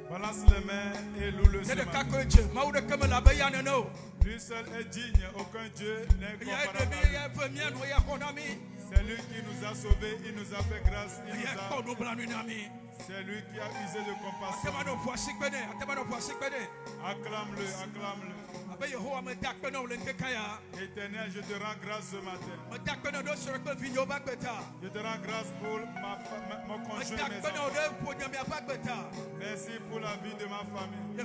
Balance les mains et loue le Seigneur. Lui seul est digne, aucun Dieu n'est comparable. C'est lui qui nous a sauvés, il nous a fait grâce, c'est lui qui a usé de compassion. Acclame-le, acclame-le. Éternel, je te rends grâce ce matin. Je te rends grâce pour mon conjoint et mes enfants. Merci pour la vie de ma famille.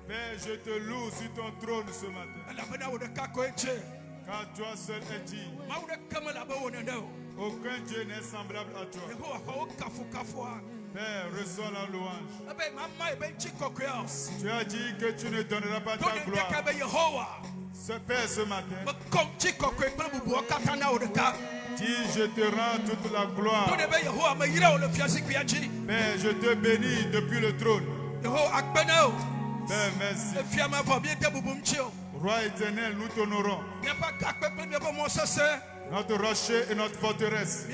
Père, je te loue sur ton trône ce matin. Car toi seul es digne. Aucun Dieu n'est semblable à toi. Père, reçois la louange. Tu as dit que tu ne donneras pas ta gloire. Ce Père, ce matin, dis, je te rends toute la gloire. Père, je te bénis depuis le trône. Père, merci. Roi éternel, nous t'honorons. Notre rocher et notre forteresse.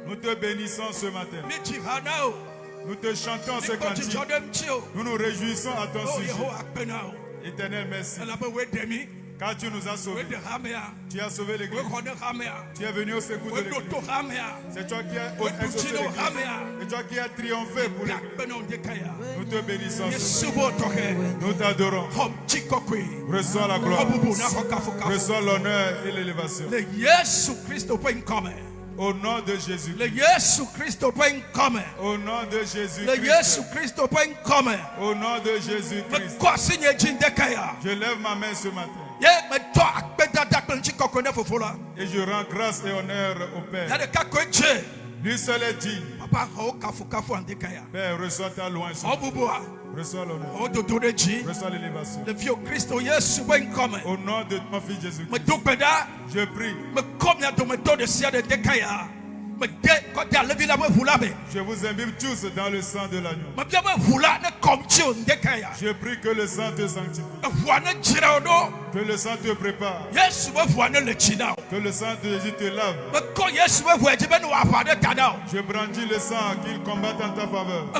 Nous te bénissons ce matin. Nous te chantons ce cantique. Nous nous réjouissons à ton sujet. Éternel, merci. Car tu nous as sauvés. Tu as sauvé l'Église. Tu es venu au secours de l'Église. C'est toi qui as exaucé l'Église. C'est toi qui as triomphé pour l'Église. Nous te bénissons. Nous t'adorons. Reçois la gloire. Reçois l'honneur et l'élévation. Au nom de Jésus. Au nom de Jésus. Au nom de Jésus Christ. Je lève ma main ce matin. Et je rends grâce et honneur au Père. Lui seul est digne. Père, reçois ta louange. Reçois l'honneur. Reçois l'élévation. Au nom de ton fils Jésus. Je prie. Je vous imbibe tous dans le sang de l'agneau. Je prie que le sang te sanctifie. Que le sang te prépare. Que le sang de Jésus te lave. Je brandis le sang qu'il combatte en ta faveur.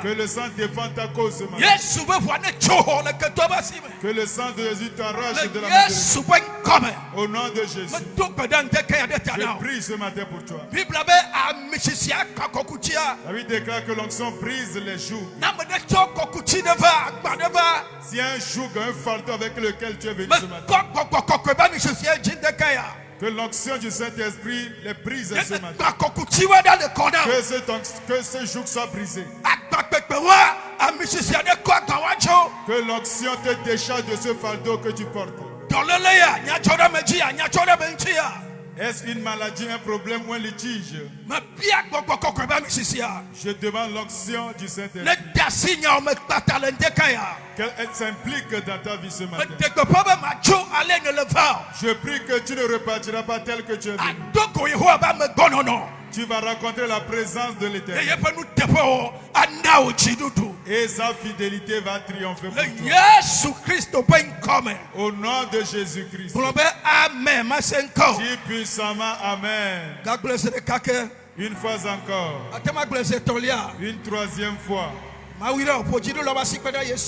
Que le sang défend ta cause ce matin. Que le sang de Jésus t'arrache de la maison. Au nom de Jésus. Je prie ce matin pour toi. David déclare que l'onction brise les jougs. Si un joug, un fardeau avec lequel tu es venu ce matin, que l'onction du Saint-Esprit les brise ce matin. Que ce joug soit brisé. Que l'onction te décharge de ce fardeau que tu portes. Est-ce une maladie, un problème ou un litige? Je demande l'onction du Saint-Esprit. Qu'elle s'implique dans ta vie ce matin. Je prie que tu ne repartiras pas tel que tu es venu. Tu vas rencontrer la présence de l'Éternel. Et sa fidélité va triompher pour toi. Au nom de Jésus-Christ. Dis puissamment Amen. Une fois encore. Une troisième fois.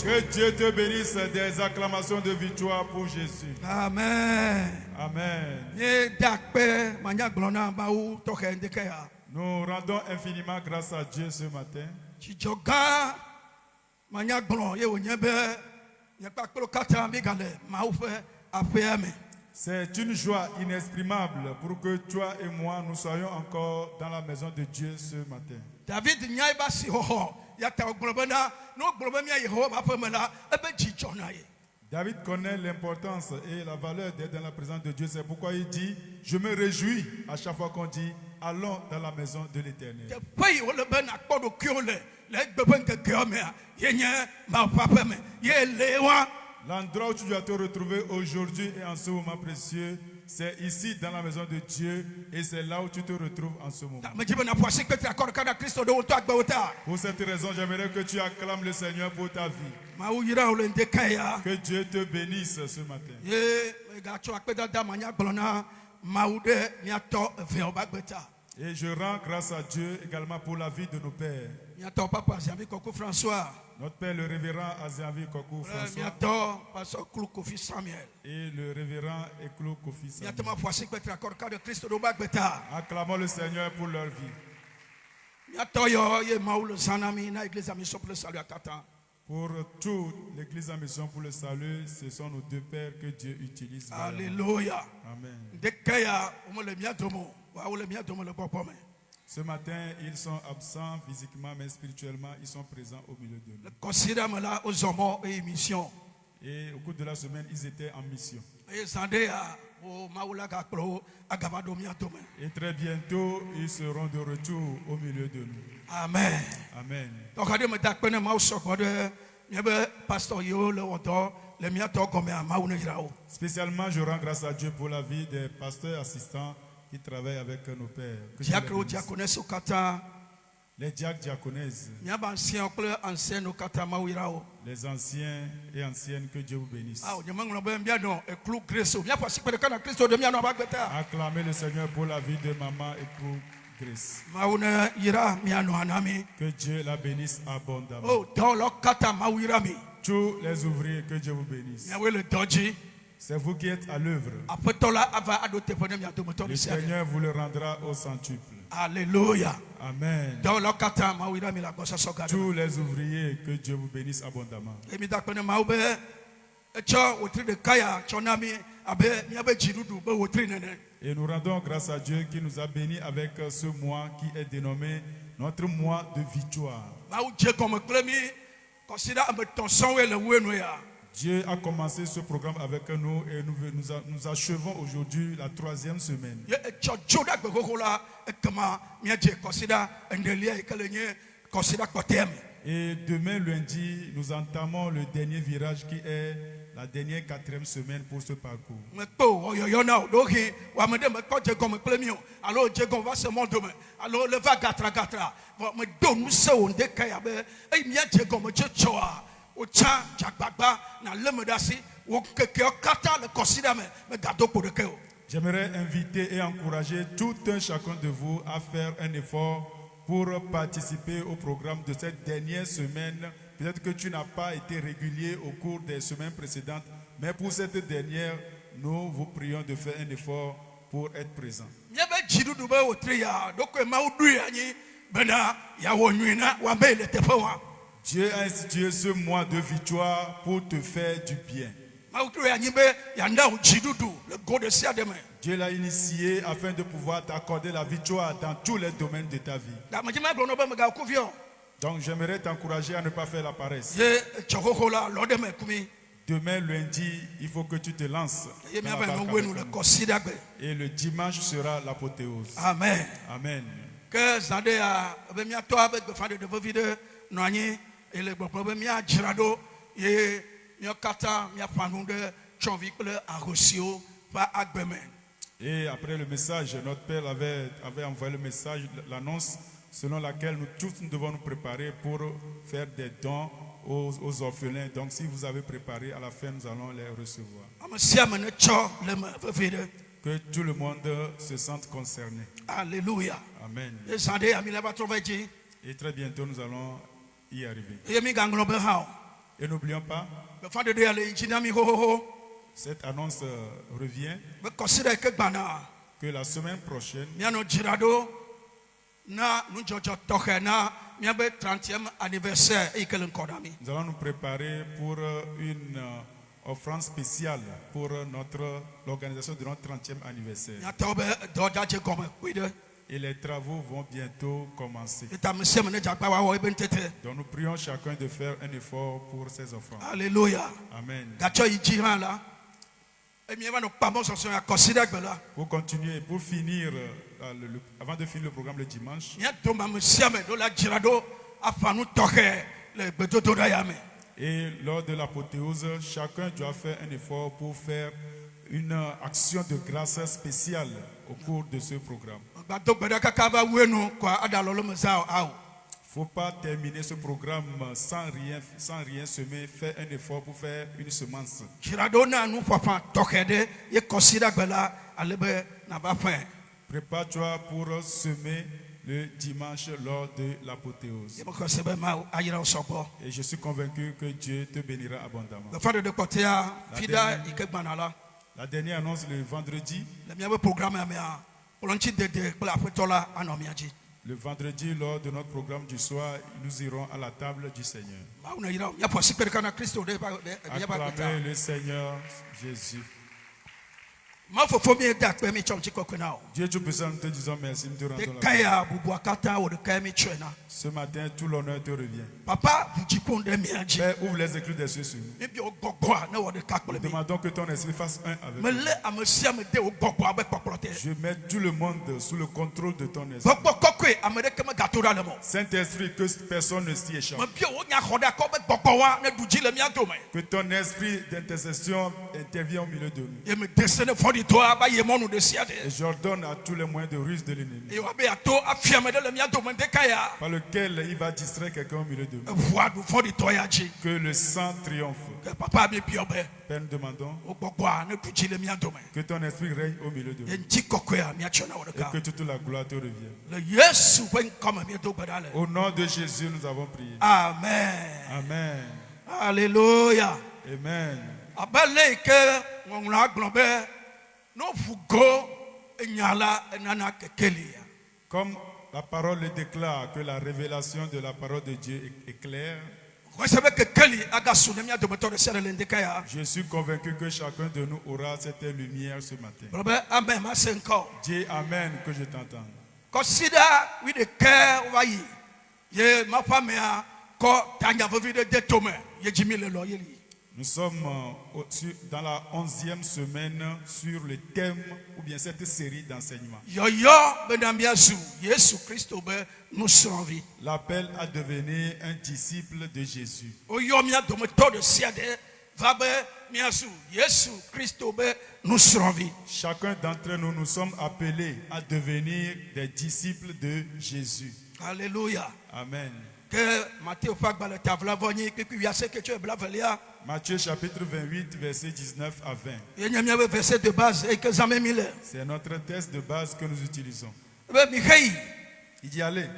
Que Dieu te bénisse des acclamations de victoire pour Jésus. Amen. Amen. Nous rendons infiniment grâce à Dieu ce matin. C'est une joie inexprimable pour que toi et moi nous soyons encore dans la maison de Dieu ce matin. David connaît l'importance et la valeur d'être dans la présence de Dieu. C'est pourquoi il dit, je me réjouis à chaque fois qu'on dit, allons dans la maison de l'Éternel. L'endroit où tu dois te retrouver aujourd'hui et en ce moment précieux, c'est ici dans la maison de Dieu et c'est là où tu te retrouves en ce moment. Pour cette raison, j'aimerais que tu acclames le Seigneur pour ta vie. Que Dieu te bénisse ce matin. Et je rends grâce à Dieu également pour la vie de nos pères. Notre père, le révérend Aziavi Kokou François. Et le révérend Eklou Kofi Samuel. Acclamons le Seigneur pour leur vie. Pour toute l'église en mission pour le salut, ce sont nos deux pères que Dieu utilise. Alléluia. Amen. Ce matin, ils sont absents physiquement, mais spirituellement, ils sont présents au milieu de nous. Et au cours de la semaine, ils étaient en mission. Et très bientôt, ils seront de retour au milieu de nous. Amen. Amen. Spécialement, je rends grâce à Dieu pour la vie des pasteurs assistants qui travaillent avec nos pères. Les diacres, diaconaises, les anciens et anciennes, que Dieu vous bénisse. Acclamez le Seigneur pour la vie de maman et pour Grace. Que Dieu la bénisse abondamment. Tous les ouvriers, que Dieu vous bénisse. C'est vous qui êtes à l'œuvre. Le Seigneur vous le rendra au centuple. Alléluia. Amen. Tous les ouvriers, que Dieu vous bénisse abondamment. Et nous rendons grâce à Dieu qui nous a bénis avec ce mois qui est dénommé notre mois de victoire. Dieu a commencé ce programme avec nous et nous achevons aujourd'hui la 3e semaine. Et demain lundi, nous entamons le dernier virage qui est la dernière 4e semaine pour ce parcours. J'aimerais inviter et encourager tout un chacun de vous à faire un effort pour participer au programme de cette dernière semaine. Peut-être que tu n'as pas été régulier au cours des semaines précédentes, mais pour cette dernière, nous vous prions de faire un effort pour être présent. Dieu a institué ce mois de victoire pour te faire du bien. Dieu l'a initié afin de pouvoir t'accorder la victoire dans tous les domaines de ta vie. Donc j'aimerais t'encourager à ne pas faire la paresse. Demain lundi, il faut que tu te lances. Et le dimanche sera l'apothéose. Amen. Amen. Et après le message, notre père avait envoyé le message, l'annonce selon laquelle nous tous nous devons nous préparer pour faire des dons aux orphelins. Donc si vous avez préparé, à la fin nous allons les recevoir. Que tout le monde se sente concerné. Alléluia. Amen. Et très bientôt nous allons y arriver. Et n'oublions pas, cette annonce revient que la semaine prochaine, nous allons nous préparer pour une offrande spéciale pour l'organisation de notre 30e anniversaire. Et les travaux vont bientôt commencer. Donc nous prions chacun de faire un effort pour ces offrandes. Alléluia. Amen. Pour continuer, pour finir, avant de finir le programme le dimanche, et lors de l'apothéose, chacun doit faire un effort pour faire une action de grâce spéciale au cours de ce programme. Il ne faut pas terminer ce programme sans rien semer. Faire un effort pour faire une semence. Prépare-toi pour semer le dimanche lors de l'apothéose. Et je suis convaincu que Dieu te bénira abondamment. La dernière annonce le vendredi. Le vendredi, lors de notre programme du soir, nous irons à la table du Seigneur. Acclamez le Seigneur Jésus. Dieu Tout-Puissant, nous te disons merci, nous te rendons la gloire. Ce matin, tout l'honneur te revient. Père, ouvre les éclus des cieux sur nous. Nous demandons que ton esprit fasse un avec nous. Je mets tout le monde sous le contrôle de ton esprit. Saint-Esprit, que personne ne s'y échappe. Que ton esprit d'intercession intervienne au milieu de nous. Et j'ordonne à tous les moyens de ruse de l'ennemi par lequel il va distraire quelqu'un au milieu de nous. Que le sang triomphe. Père, nous demandons que ton esprit règne au milieu de nous. Et que toute la gloire te revienne. Au nom de Jésus, nous avons prié. Amen. Amen. Alléluia. Amen. Comme la parole le déclare, que la révélation de la parole de Dieu est claire, je suis convaincu que chacun de nous aura cette lumière ce matin. Dis Amen, que je t'entende. Nous sommes dans la 11e semaine sur le thème, ou bien cette série d'enseignements. L'appel à devenir un disciple de Jésus. Chacun d'entre nous, nous sommes appelés à devenir des disciples de Jésus. Alléluia. Amen. Matthieu chapitre 28, verset 19 à 20. C'est notre texte de base que nous utilisons. Il dit allez,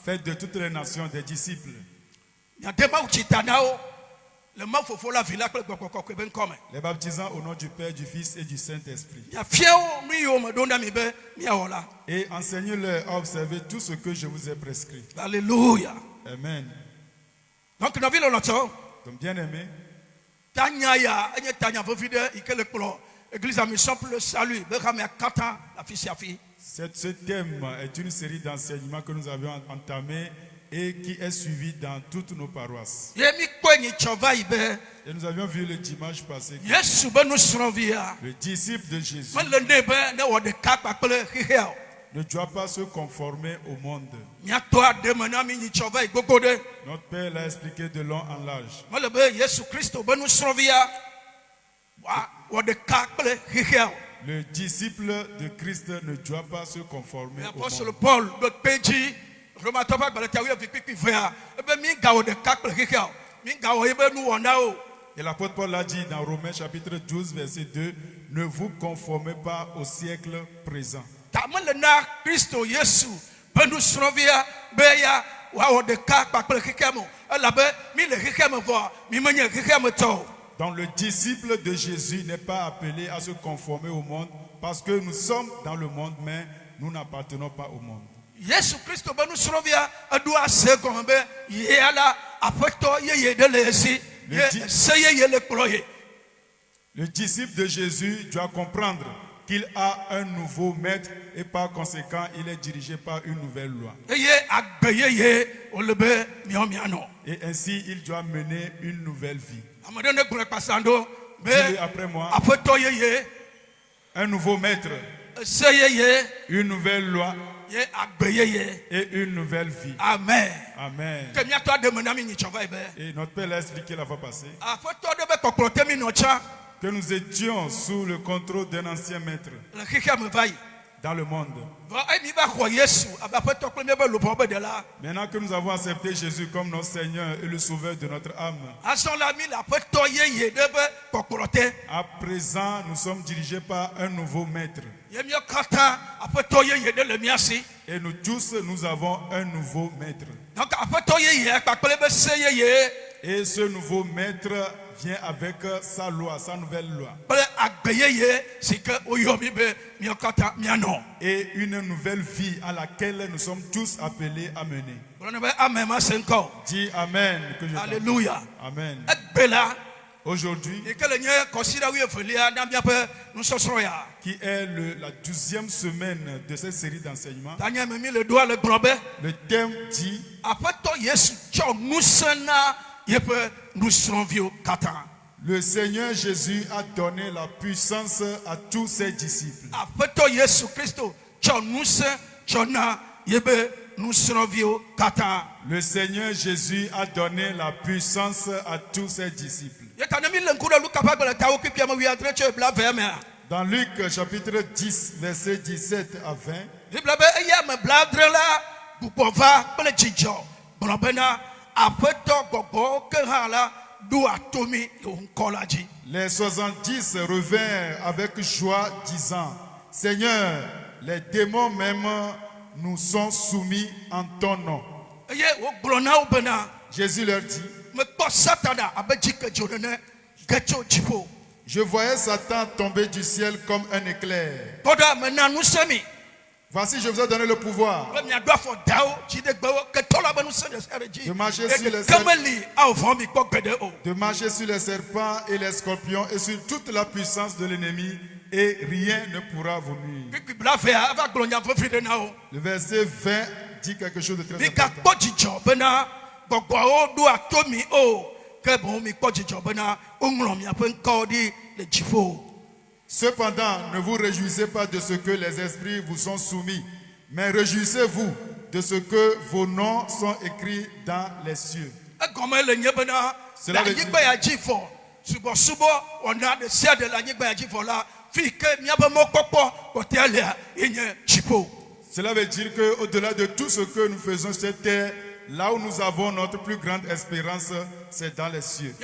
faites de toutes les nations des disciples. Les baptisants au nom du Père, du Fils et du Saint-Esprit. Et enseignez-leur à observer tout ce que je vous ai prescrit. Alléluia. Amen. Donc, comme bien aimé, ce thème est une série d'enseignements que nous avions entamé et qui est suivi dans toutes nos paroisses. Et nous avions vu le dimanche passé le disciple de Jésus ne doit pas se conformer au monde. Notre Père l'a expliqué de long en large. Le disciple de Christ ne doit pas se conformer au monde. Paul, et l'apôtre Paul a dit dans Romains chapitre 12 verset 2, ne vous conformez pas au siècle présent. Donc le disciple de Jésus n'est pas appelé à se conformer au monde parce que nous sommes dans le monde mais nous n'appartenons pas au monde. Le disciple de Jésus doit comprendre qu'il a un nouveau maître et par conséquent il est dirigé par une nouvelle loi. Et ainsi il doit mener une nouvelle vie. Dis-le après moi. Un nouveau maître, une nouvelle loi et une nouvelle vie. Amen. Amen. Et notre Père l'a expliqué la fois passée que nous étions sous le contrôle d'un ancien maître dans le monde. Maintenant que nous avons accepté Jésus comme notre Seigneur et le Sauveur de notre âme, à présent nous sommes dirigés par un nouveau maître. Et nous tous, nous avons un nouveau maître. Et ce nouveau maître vient avec sa loi, sa nouvelle loi. Et une nouvelle vie à laquelle nous sommes tous appelés à mener. Dis Amen. Alléluia. Amen. Aujourd'hui, qui est la 12e semaine de cette série d'enseignements, le thème dit le Seigneur Jésus a donné la puissance à tous ses disciples. Le Seigneur Jésus a donné la puissance à tous ses disciples. Dans Luc chapitre 10, versets 17 à 20, les 70 revinrent avec joie, disant: Seigneur, les démons même nous sont soumis en ton nom. Jésus leur dit: je voyais Satan tomber du ciel comme un éclair. Voici, je vous ai donné le pouvoir de marcher sur les serpents et les scorpions et sur toute la puissance de l'ennemi, et rien ne pourra vous nuire. Le verset 20 dit quelque chose de très important. Cependant, ne vous réjouissez pas de ce que les esprits vous sont soumis, mais réjouissez-vous de ce que vos noms sont écrits dans les cieux. Cela veut dire qu'au-delà de tout ce que nous faisons sur cette terre, là où nous avons notre plus grande espérance, c'est dans les cieux.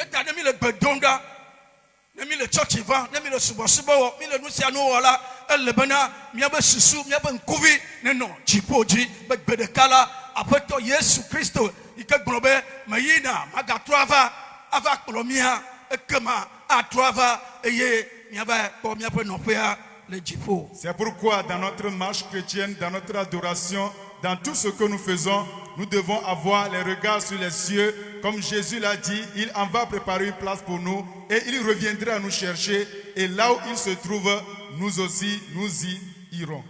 C'est pourquoi dans notre marche chrétienne, dans notre adoration, dans tout ce que nous faisons, nous devons avoir les regards sur les cieux. Comme Jésus l'a dit, il en va préparer une place pour nous et il reviendra nous chercher. Et là où il se trouve, nous aussi, nous y irons.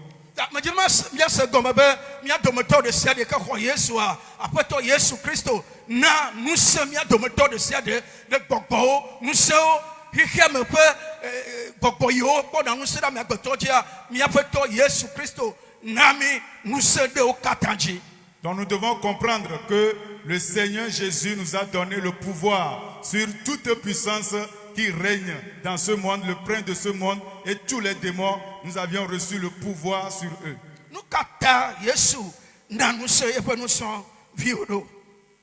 Donc nous devons comprendre que le Seigneur Jésus nous a donné le pouvoir sur toute puissance qui règne dans ce monde, le prince de ce monde et tous les démons. Nous avions reçu le pouvoir sur eux.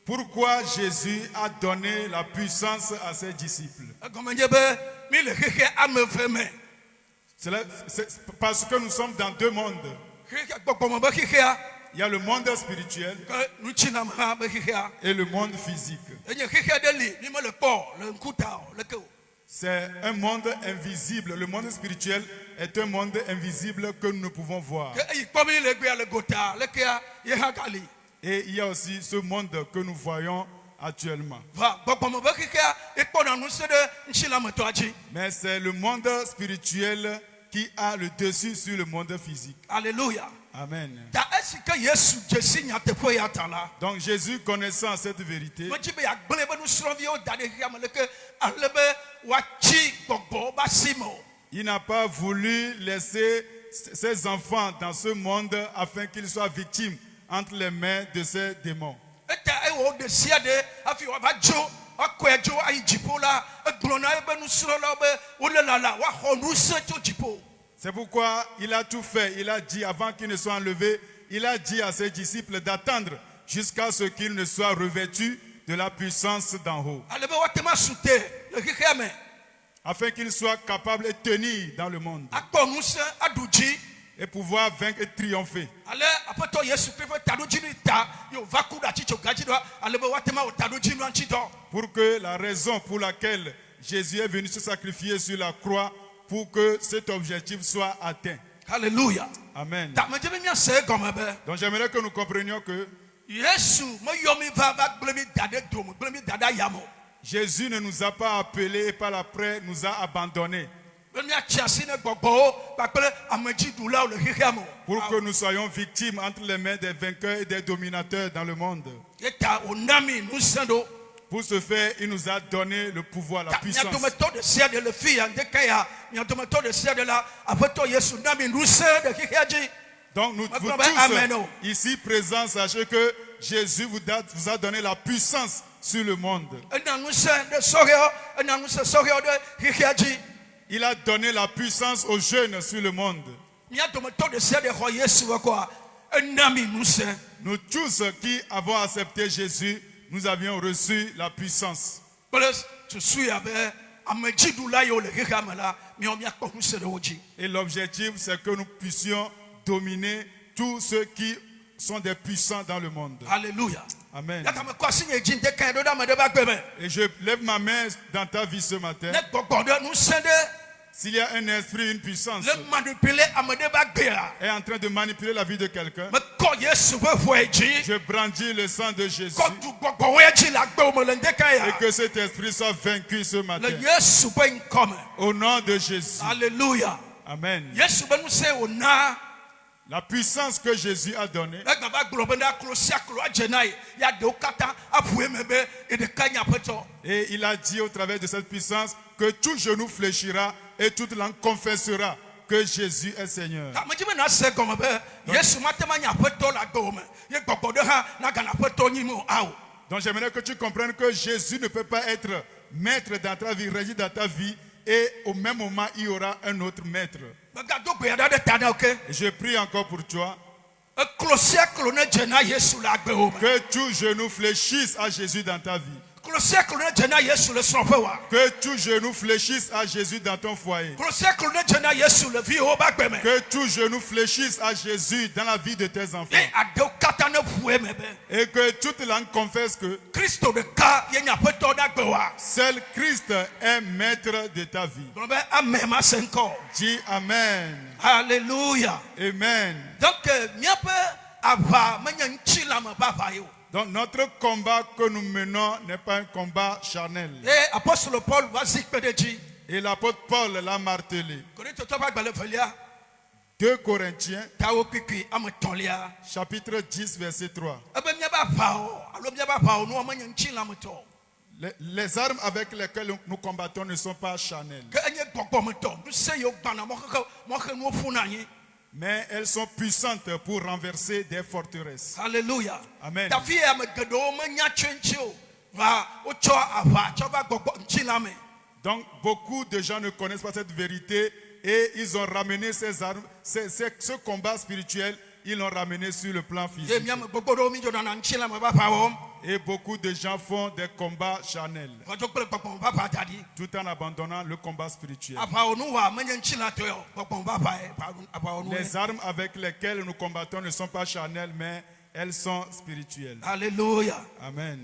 Pourquoi Jésus a donné la puissance à ses disciples? C'est parce que nous sommes dans deux mondes. Il y a le monde spirituel et le monde physique. C'est un monde invisible. Le monde spirituel est un monde invisible que nous ne pouvons voir. Et il y a aussi ce monde que nous voyons actuellement. Mais c'est le monde spirituel qui a le dessus sur le monde physique. Alléluia. Amen. Donc Jésus, connaissant cette vérité, il n'a pas voulu laisser ses enfants dans ce monde afin qu'ils soient victimes entre les mains de ces démons. C'est pourquoi il a tout fait. Il a dit, avant qu'il ne soit enlevé, il a dit à ses disciples d'attendre jusqu'à ce qu'ils ne soient revêtus de la puissance d'en haut. Afin qu'ils soient capables de tenir dans le monde. Et pouvoir vaincre et triompher. Pour que la raison pour laquelle Jésus est venu se sacrifier sur la croix, pour que cet objectif soit atteint. Alléluia. Amen. Donc j'aimerais que nous comprenions que Jésus ne nous a pas appelés et par après nous a abandonnés. Pour que nous soyons victimes entre les mains des vainqueurs et des dominateurs dans le monde. Pour ce faire, il nous a donné le pouvoir, la puissance. Donc nous tous ici présents, sachez que Jésus vous a donné la puissance sur le monde. Il a donné la puissance aux jeunes sur le monde. Nous tous qui avons accepté Jésus, nous avions reçu la puissance. Et l'objectif, c'est que nous puissions dominer tous ceux qui sont des puissants dans le monde. Alléluia. Amen. Et je lève ma main dans ta vie ce matin. S'il y a un esprit, une puissance est en train de manipuler la vie de quelqu'un, je brandis le sang de Jésus et que cet esprit soit vaincu ce matin. Au nom de Jésus. Alléluia. Amen. La puissance que Jésus a donnée, et il a dit au travers de cette puissance que tout genou fléchira et toute langue confessera que Jésus est Seigneur. Donc j'aimerais que tu comprennes que Jésus ne peut pas être maître dans ta vie, régir dans ta vie, et au même moment il y aura un autre maître. Je prie encore pour toi. Que tout genou fléchisse à Jésus dans ta vie. Que tout genou fléchisse à Jésus dans ton foyer. Que tout genou fléchisse à Jésus dans la vie de tes enfants. Et que toute langue confesse que seul Christ est maître de ta vie. Dis Amen. Alléluia. Amen. Donc notre combat que nous menons n'est pas un combat charnel. Et l'apôtre Paul l'a martelé. 2 Corinthiens chapitre 10 verset 3. Les armes avec lesquelles nous combattons ne sont pas charnelles, mais elles sont puissantes pour renverser des forteresses. Alléluia. Amen. Donc beaucoup de gens ne connaissent pas cette vérité et ils ont ramené ces armes, ce combat spirituel, ils l'ont ramené sur le plan physique. Et beaucoup de gens font des combats charnels tout en abandonnant le combat spirituel. Les armes avec lesquelles nous combattons ne sont pas charnelles, mais elles sont spirituelles. Alléluia. Amen.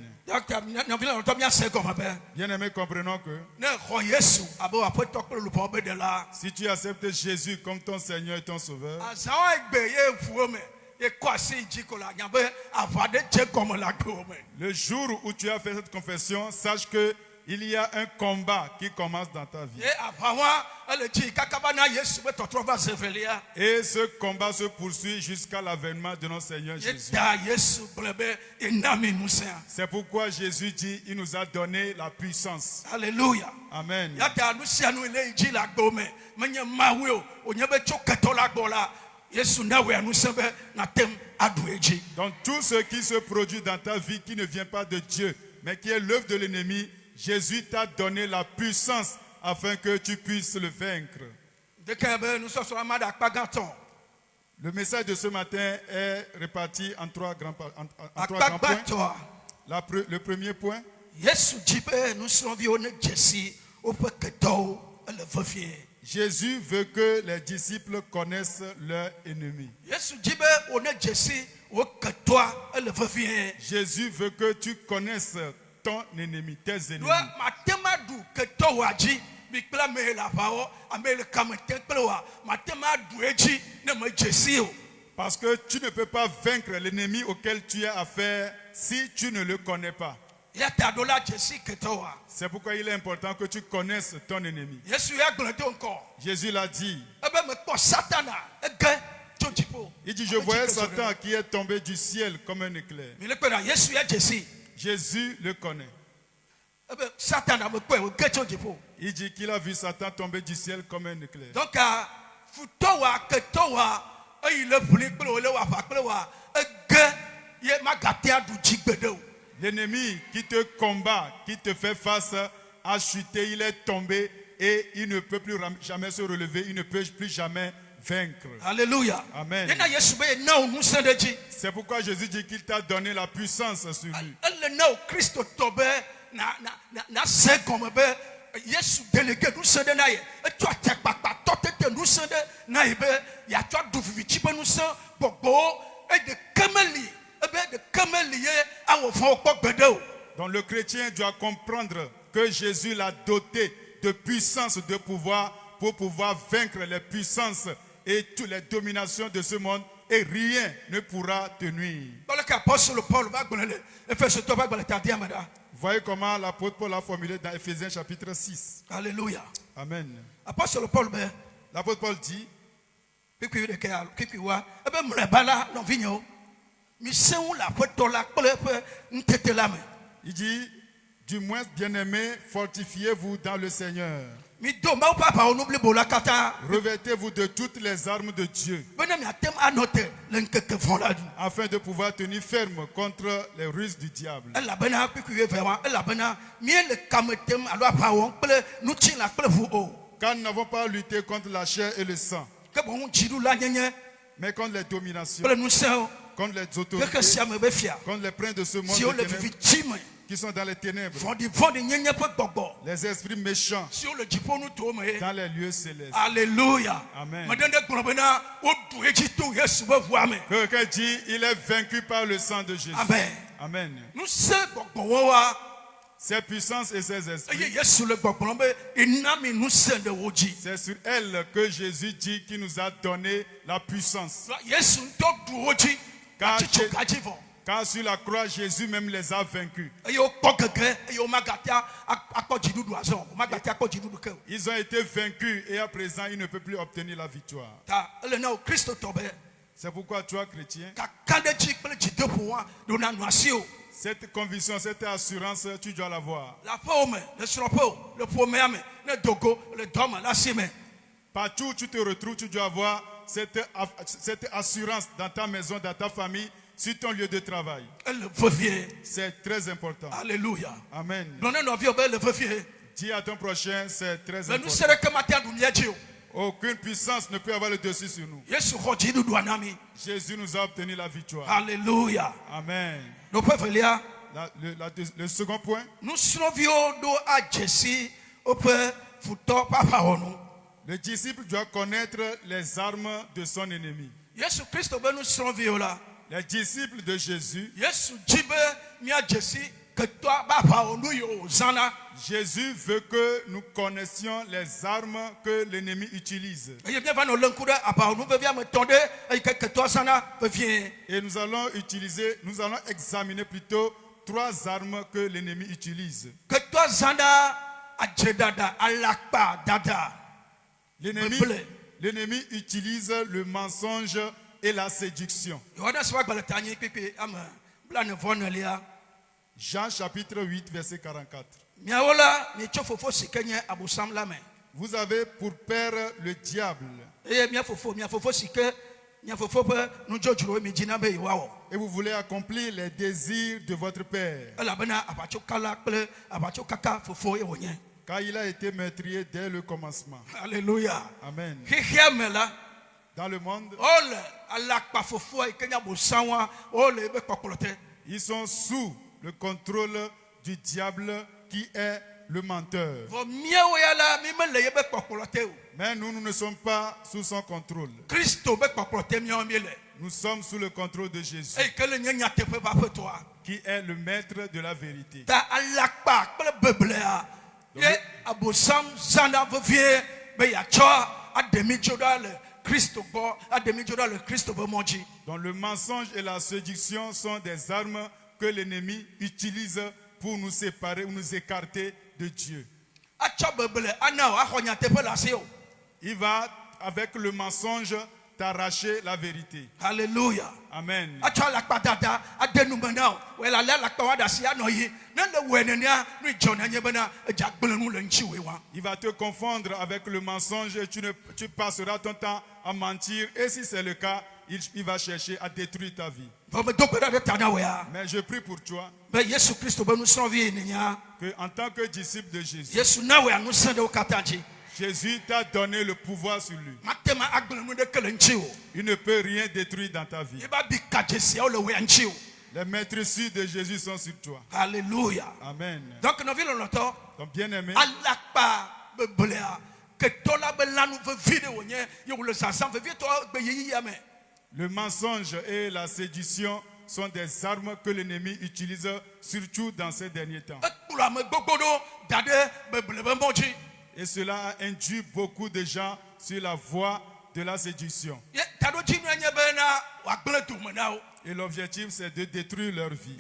Bien-aimés, comprenons que si tu acceptes Jésus comme ton Seigneur et ton Sauveur, le jour où tu as fait cette confession, sache que il y a un combat qui commence dans ta vie. Et ce combat se poursuit jusqu'à l'avènement de notre Seigneur Jésus. C'est pourquoi Jésus dit, il nous a donné la puissance. Alléluia. Amen. Donc tout ce qui se produit dans ta vie qui ne vient pas de Dieu, mais qui est l'œuvre de l'ennemi, Jésus t'a donné la puissance afin que tu puisses le vaincre. Le message de ce matin est réparti en trois grands points. Le premier point. Jésus veut que les disciples connaissent leur ennemi. Jésus veut que tu connaisses ton ennemi, tes ennemis. Parce que tu ne peux pas vaincre l'ennemi auquel tu as affaire si tu ne le connais pas. C'est pourquoi il est important que tu connaisses ton ennemi. Jésus l'a dit. Il dit, je voyais Satan qui est tombé du ciel comme un éclair. Jésus le connaît. Il dit qu'il a vu Satan tomber du ciel comme un éclair. Donc, l'ennemi qui te combat, qui te fait face, a chuté, il est tombé et il ne peut plus jamais se relever, il ne peut plus jamais vaincre. Alléluia. Amen. C'est pourquoi Jésus dit qu'il t'a donné la puissance sur lui. Donc le chrétien doit comprendre que Jésus l'a doté de puissance, de pouvoir, pour pouvoir vaincre les puissances et toutes les dominations de ce monde, et rien ne pourra te nuire. Voyez comment l'apôtre Paul a formulé dans Ephésiens chapitre 6. Alléluia. Amen. L'apôtre Paul dit, il dit, du moins bien-aimés, fortifiez-vous dans le Seigneur. Revêtez-vous de toutes les armes de Dieu, afin de pouvoir tenir ferme contre les ruses du diable. Car nous n'avons pas lutté contre la chair et le sang, mais contre les dominations, contre les autorités, contre les princes de ce monde de ténèbres, qui sont dans les ténèbres, les esprits méchants dans les lieux célestes. Alléluia. Amen. Quelqu'un dit, il est vaincu par le sang de Jésus. Amen. Amen. Ses puissances et ses esprits, c'est sur elle que Jésus dit qu'il nous a donné la puissance. Car sur la croix, Jésus même les a vaincus. Ils ont été vaincus et à présent, ils ne peuvent plus obtenir la victoire. C'est pourquoi toi, chrétien, cette conviction, cette assurance, tu dois l'avoir. Partout où tu te retrouves, tu dois avoir cette assurance dans ta maison, dans ta famille, sur ton lieu de travail. C'est très important. Alléluia. Amen. Dis à ton prochain, c'est très important. Aucune puissance ne peut avoir le dessus sur nous. Jésus nous a obtenu la victoire. Alléluia. Amen. Le second point. Le disciple doit connaître les armes de son ennemi. Les disciples de Jésus, Jésus veut que nous connaissions les armes que l'ennemi utilise. Et nous allons examiner plutôt 3 armes que l'ennemi utilise. L'ennemi utilise le mensonge et la séduction. Jean chapitre 8 verset 44. Vous avez pour père le diable. Et vous voulez accomplir les désirs de votre père. Car il a été meurtrier dès le commencement. Alléluia. Amen. Dans le monde, ils sont sous le contrôle du diable qui est le menteur. Mais nous ne sommes pas sous son contrôle. Nous sommes sous le contrôle de Jésus, qui est le maître de la vérité. Donc le mensonge et la séduction sont des armes que l'ennemi utilise pour nous séparer ou nous écarter de Dieu. Il va avec le mensonge t'arracher la vérité. Alléluia. Amen. Il va te confondre avec le mensonge et tu passeras ton temps à mentir. Et si c'est le cas, il va chercher à détruire ta vie. Mais je prie pour toi que, en tant que disciple de Jésus, Jésus t'a donné le pouvoir sur lui. Il ne peut rien détruire dans ta vie. Les maîtrises de Jésus sont sur toi. Alléluia. Amen. Donc, ton bien-aimé, le mensonge et la séduction sont des armes que l'ennemi utilise surtout dans ces derniers temps. Et cela a induit beaucoup de gens sur la voie de la séduction. Et l'objectif, c'est de détruire leur vie.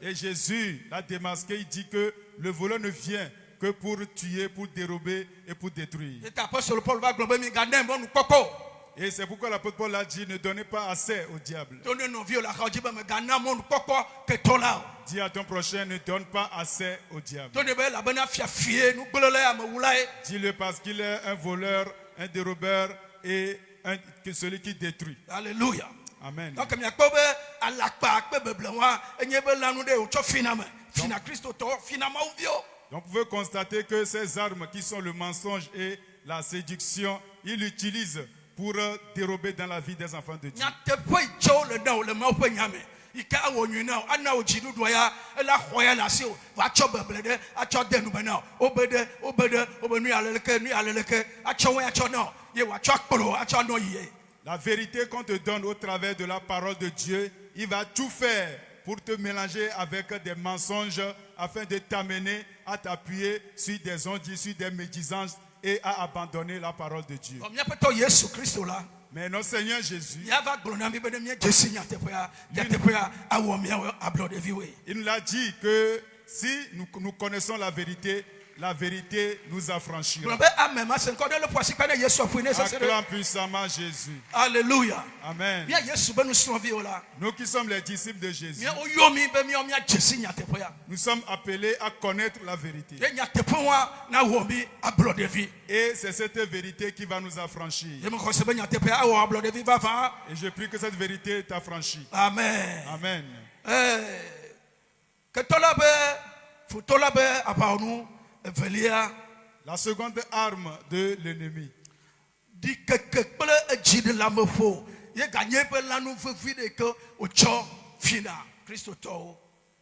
Et Jésus l'a démasqué, il dit que le voleur ne vient que pour tuer, pour dérober et pour détruire. Et c'est pourquoi l'apôtre Paul a dit, ne donnez pas assez au diable. Dis à ton prochain, ne donne pas assez au diable. Dis-le parce qu'il est un voleur, un dérobeur et celui qui détruit. Alléluia. Amen. Donc, vous pouvez constater que ces armes qui sont le mensonge et la séduction, ils l'utilisent pour dérober dans la vie des enfants de Dieu. La vérité qu'on te donne au travers de la parole de Dieu, il va tout faire pour te mélanger avec des mensonges afin de t'amener à t'appuyer sur des ondes, sur des médisances et à abandonner la parole de Dieu. Mais notre Seigneur Jésus, il nous a dit que si nous connaissons la vérité nous affranchira. Acclame puissamment Jésus. Alléluia. Amen. Nous qui sommes les disciples de Jésus, nous sommes appelés à connaître la vérité. Et c'est cette vérité qui va nous affranchir. Et je prie que cette vérité t'affranchisse. Amen. Amen. La seconde arme de l'ennemi.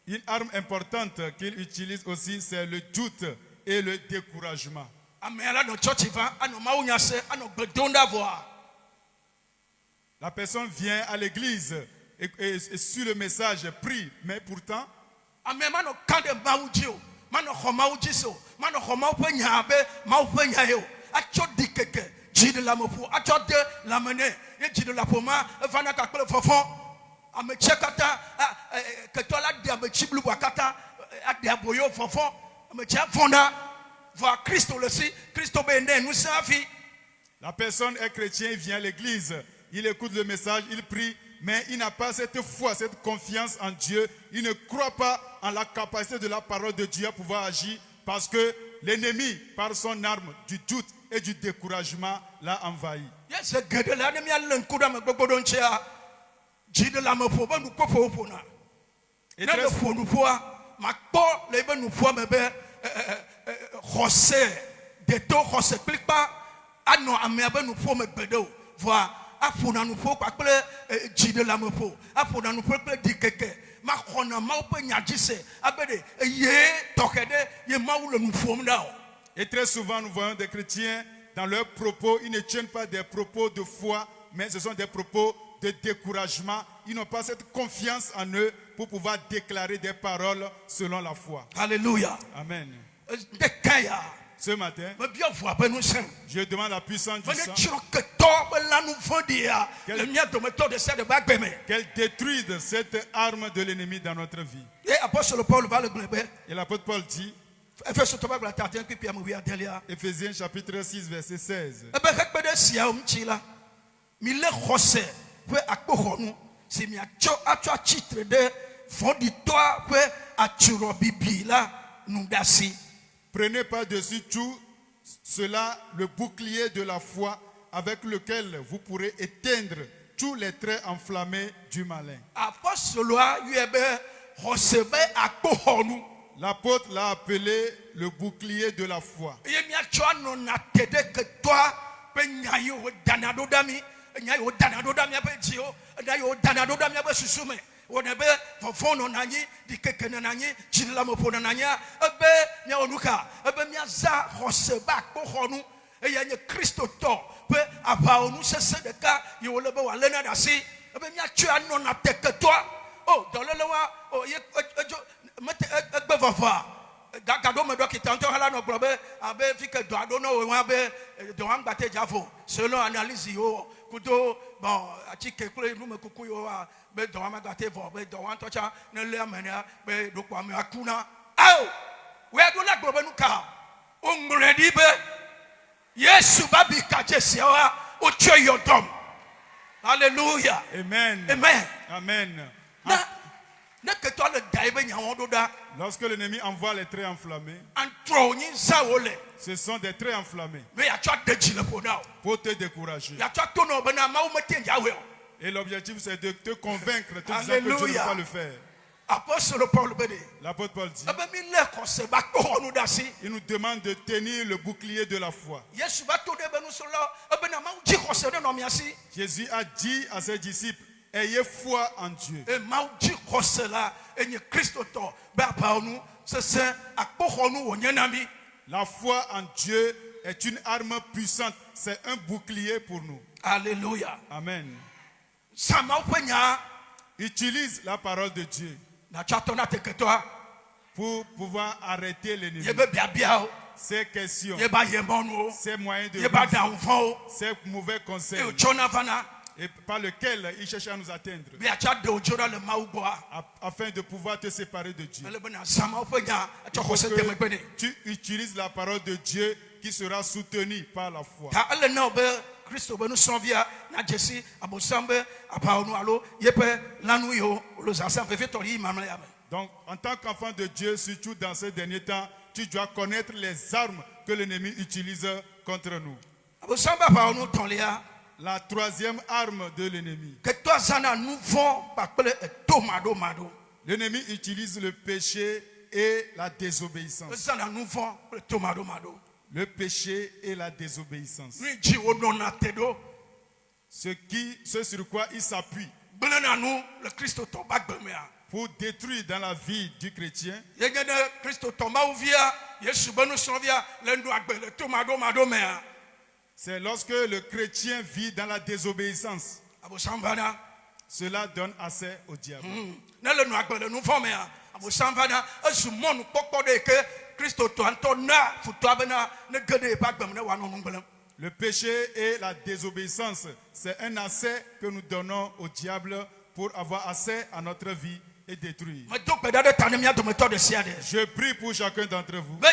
Une arme importante qu'il utilise aussi, c'est le doute et le découragement. La personne vient à l'église et sur le message prie, mais pourtant la personne est chrétien, il vient à l'église, il écoute le message, il prie, mais il n'a pas cette foi, cette confiance en Dieu. Il ne croit pas en la capacité de la parole de Dieu à pouvoir agir parce que l'ennemi, par son arme du doute et du découragement, l'a envahi. Et très Et très souvent, nous voyons des chrétiens, dans leurs propos, ils ne tiennent pas des propos de foi, mais ce sont des propos de découragement. Ils n'ont pas cette confiance en eux pour pouvoir déclarer des paroles selon la foi. Alléluia. Amen. Ce matin, je demande la puissance du sang qu'elle détruise cette arme de l'ennemi dans notre vie. Et l'apôtre Paul Et l'apôtre Paul dit, Éphésiens chapitre 6, verset 16. Prenez par-dessus tout cela le bouclier de la foi avec lequel vous pourrez éteindre tous les traits enflammés du malin. L'apôtre l'a appelé le bouclier de la foi. Selon analyse kudo bon atike kule nume kuku yo be do ma gate vo be do wan tocha na le amania be do kwa me akuna au we do la gbo nu ka o ngredi be Yesu ba bi ka jese wa o tue your dom. Hallelujah. Amen. Amen. Amen. Lorsque l'ennemi envoie les traits enflammés, ce sont des traits enflammés pour te décourager. Et l'objectif, c'est de te convaincre que Dieu ne peut pas le faire. L'apôtre Paul dit, il nous demande de tenir le bouclier de la foi. Jésus a dit à ses disciples, ayez foi en Dieu. La foi en Dieu est une arme puissante. C'est un bouclier pour nous. Alléluia. Amen. Utilise la parole de Dieu pour pouvoir arrêter l'ennemi. Ces questions, ces moyens de vie, ces mauvais conseils, et par lequel il cherche à nous atteindre, afin de pouvoir te séparer de Dieu. Tu utilises la parole de Dieu qui sera soutenue par la foi. Donc, en tant qu'enfant de Dieu, surtout dans ces derniers temps, tu dois connaître les armes que l'ennemi utilise contre nous. La troisième arme de l'ennemi. L'ennemi utilise le péché et la désobéissance. Le péché et la désobéissance. Ce sur quoi il s'appuie pour détruire dans la vie du chrétien. C'est lorsque le chrétien vit dans la désobéissance. Cela donne accès au diable. Le péché et la désobéissance, c'est un accès que nous donnons au diable pour avoir accès à notre vie et détruire. Je prie pour chacun d'entre vous que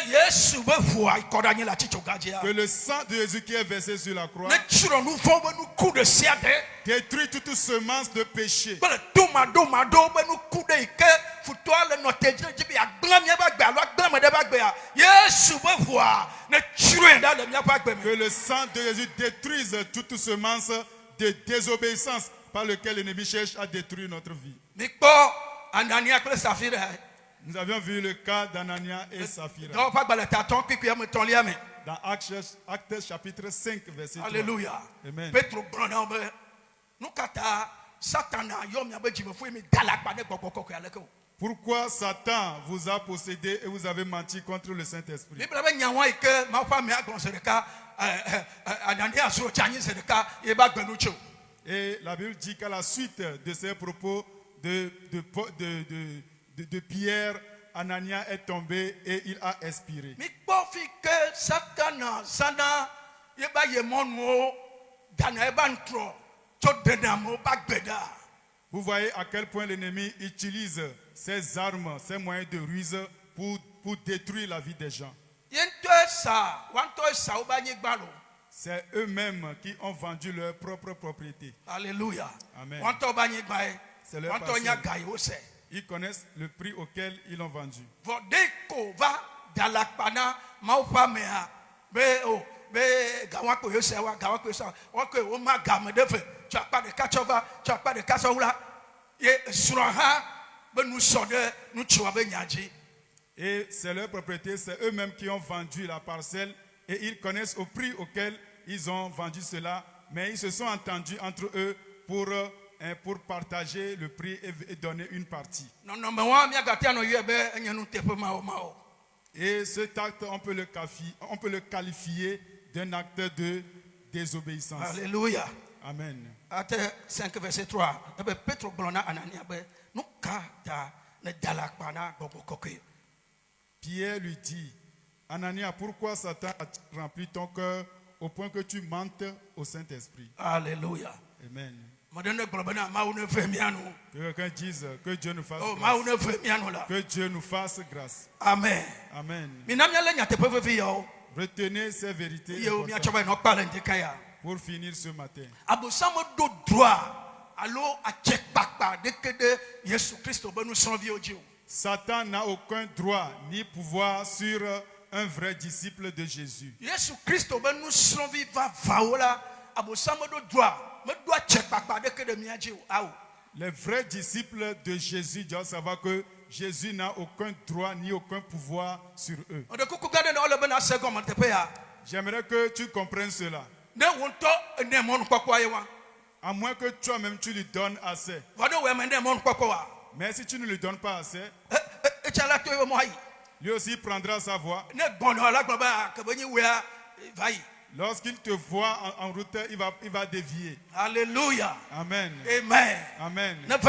le sang de Jésus qui est versé sur la croix détruit toute semence de péché. Que le sang de Jésus détruise toute semence de désobéissance par lequel l'ennemi cherche à détruire notre vie. Nous avions vu le cas d'Anania et Saphira dans Actes chapitre 5 verset 3. Alléluia. Amen. Pourquoi Satan vous a possédé et vous avez menti contre le Saint-Esprit? Et la Bible dit qu'à la suite de ces propos de Pierre, Anania est tombé et il a expiré. Vous voyez à quel point l'ennemi utilise ses armes, ses moyens de ruse pour détruire la vie des gens. C'est eux-mêmes qui ont vendu leur propre propriété. Alléluia. Amen. C'est leur parcelle. Ils connaissent le prix auquel ils l'ont vendu. Et c'est leur propriété, c'est eux-mêmes qui ont vendu la parcelle et ils connaissent au prix auquel ils ont vendu cela, mais ils se sont entendus entre eux pour partager le prix et donner une partie. Et cet acte, on peut le qualifier d'un acte de désobéissance. Alléluia. Amen. Acte 5 verset 3. Pierre lui dit, Anania, pourquoi Satan a rempli ton cœur au point que tu mentes au Saint-Esprit? Alléluia. Amen. Que quelqu'un dise que Dieu nous fasse grâce. Que Dieu nous fasse grâce. Amen. Amen. Retenez ces vérités pour finir ce matin. Satan n'a aucun droit ni pouvoir sur un vrai disciple de Jésus. Les vrais disciples de Jésus doivent savoir que Jésus n'a aucun droit ni aucun pouvoir sur eux. J'aimerais que tu comprennes cela. À moins que toi-même tu lui donnes assez. Mais si tu ne lui donnes pas assez, lui aussi prendra sa voix. Lorsqu'il te voit en route, il va dévier. Alléluia. Amen. Amen. Amen. Il en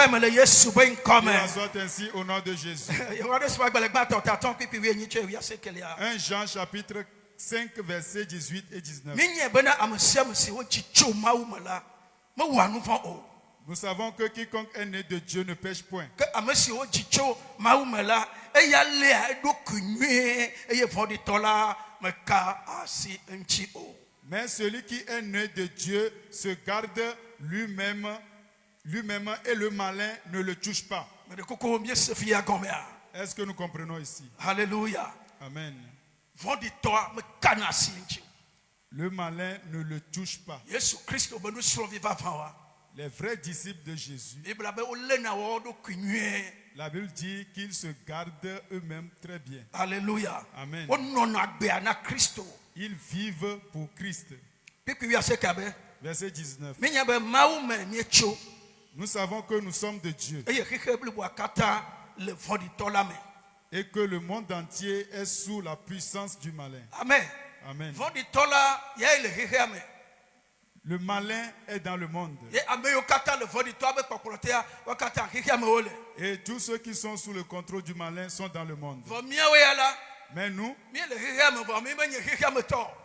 soit ainsi au nom de Jésus. 1 Jean chapitre 5 versets 18 et 19. Nous savons que quiconque est né de Dieu ne pêche point. Mais celui qui est né de Dieu se garde lui-même et le malin ne le touche pas. Est-ce que nous comprenons ici? Alléluia. Amen. Le malin ne le touche pas. Les vrais disciples de Jésus, la Bible dit qu'ils se gardent eux-mêmes très bien. Alléluia. Amen. Ils vivent pour Christ. Verset 19. Nous savons que nous sommes de Dieu et que le monde entier est sous la puissance du malin. Amen. Amen. Le malin est dans le monde. Et tous ceux qui sont sous le contrôle du malin sont dans le monde. Mais nous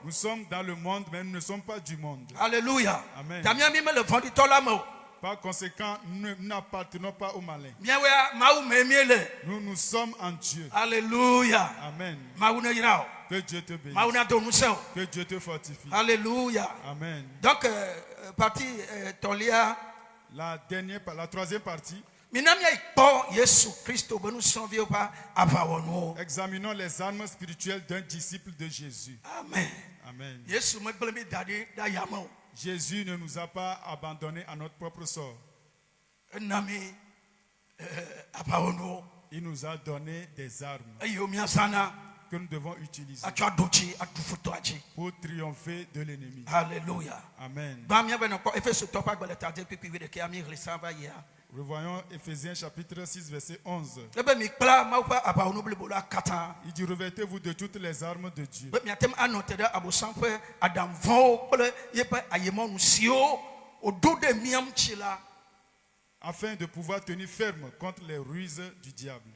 sommes dans le monde, mais nous ne sommes pas du monde. Alléluia. Amen. Par conséquent, nous n'appartenons pas au malin. Nous sommes en Dieu. Alléluia. Amen. Que Dieu te bénisse. Que Dieu te fortifie. Alléluia. Amen. Donc, partie Tolia. La troisième partie. Examinons les armes spirituelles d'un disciple de Jésus. Amen. Amen. Jésus ne nous a pas abandonnés à notre propre sort. Il nous a donné des armes que nous devons utiliser pour triompher de l'ennemi. Alléluia. Amen. Revoyons Éphésiens chapitre 6 verset 11. Il dit: revêtez-vous de toutes les armes de Dieu. Afin de pouvoir tenir ferme contre les ruses du diable.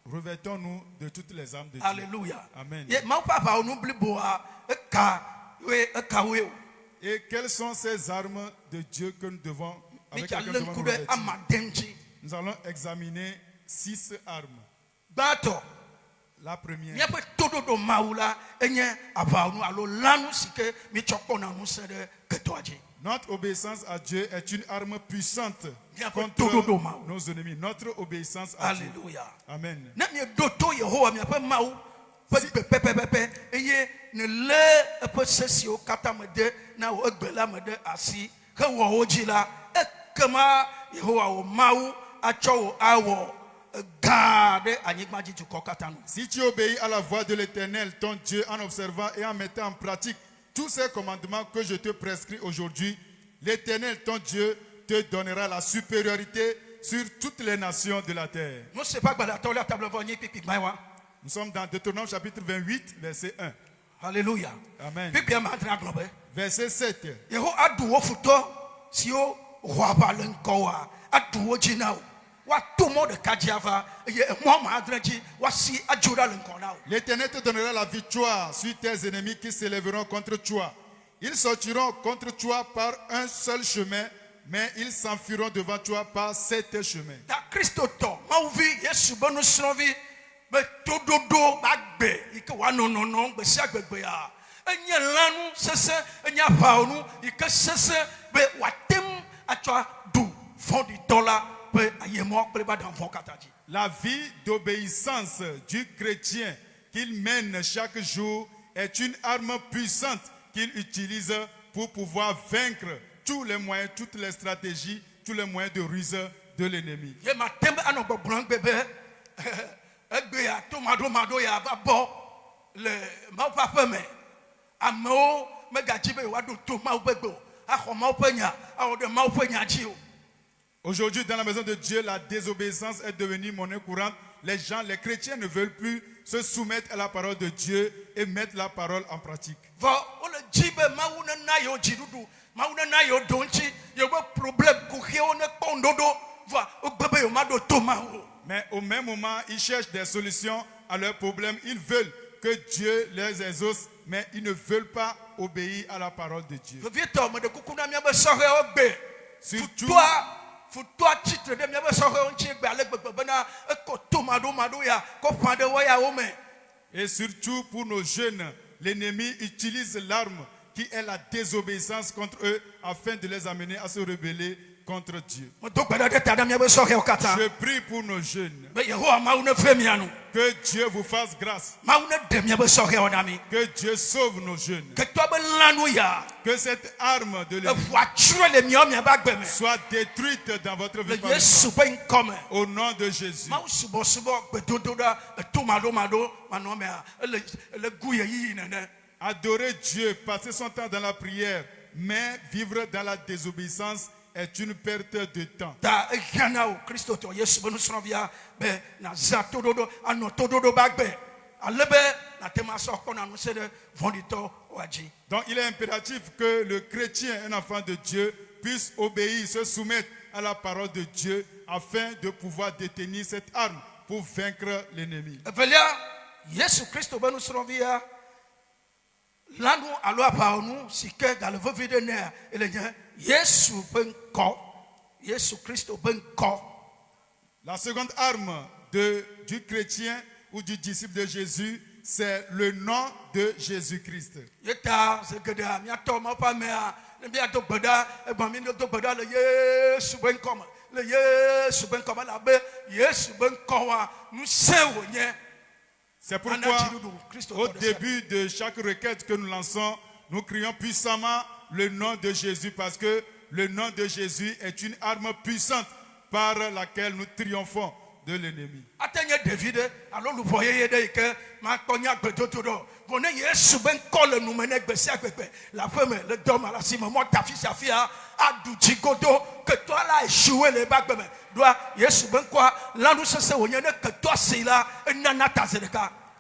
Revêtons-nous de toutes les armes de Dieu. Alléluia. Amen. Et quelles sont ces armes de Dieu que nous devons, avec lesquelles nous devons nous revêtir? Nous allons examiner 6 armes. La première. Notre obéissance à Dieu est une arme puissante contre nos ennemis. Notre obéissance à Dieu. Amen. Si tu obéis à la voix de l'Éternel, ton Dieu, en observant et en mettant en pratique tous ces commandements que je te prescris aujourd'hui, l'Éternel, ton Dieu, te donnera la supériorité sur toutes les nations de la terre. Nous sommes dans Deutéronome chapitre 28, verset 1. Alléluia. Amen. Verset 7. L'Éternel te donnera la victoire sur tes ennemis qui s'élèveront contre toi. Ils sortiront contre toi par un seul chemin, mais ils s'enfuiront devant toi par 7 chemins. La vie d'obéissance du chrétien qu'il mène chaque jour est une arme puissante qu'il utilise pour pouvoir vaincre tous les moyens, toutes les stratégies, tous les moyens de ruse de l'ennemi. Aujourd'hui, dans la maison de Dieu, la désobéissance est devenue monnaie courante. Les chrétiens ne veulent plus se soumettre à la parole de Dieu et mettre la parole en pratique. Mais au même moment, ils cherchent des solutions à leurs problèmes. Ils veulent que Dieu les exauce, mais ils ne veulent pas obéir à la parole de Dieu. Surtout, et surtout pour nos jeunes, l'ennemi utilise l'arme qui est la désobéissance contre eux afin de les amener à se rebeller contre Dieu. Je prie pour nos jeunes. Que Dieu vous fasse grâce. Que Dieu sauve nos jeunes. Que cette arme de l'ennemi soit détruite dans votre vie. Au nom de Jésus. Adorer Dieu, passer son temps dans la prière, mais vivre dans la désobéissance est une perte de temps. Donc il est impératif que le chrétien, un enfant de Dieu, puisse obéir, se soumettre à la parole de Dieu afin de pouvoir détenir cette arme pour vaincre l'ennemi. La seconde arme du chrétien ou du disciple de Jésus, c'est le nom de Jésus-Christ. C'est pourquoi, au début de chaque requête que nous lançons, nous crions puissamment le nom de Jésus, parce que le nom de Jésus est une arme puissante par laquelle nous triomphons de l'ennemi.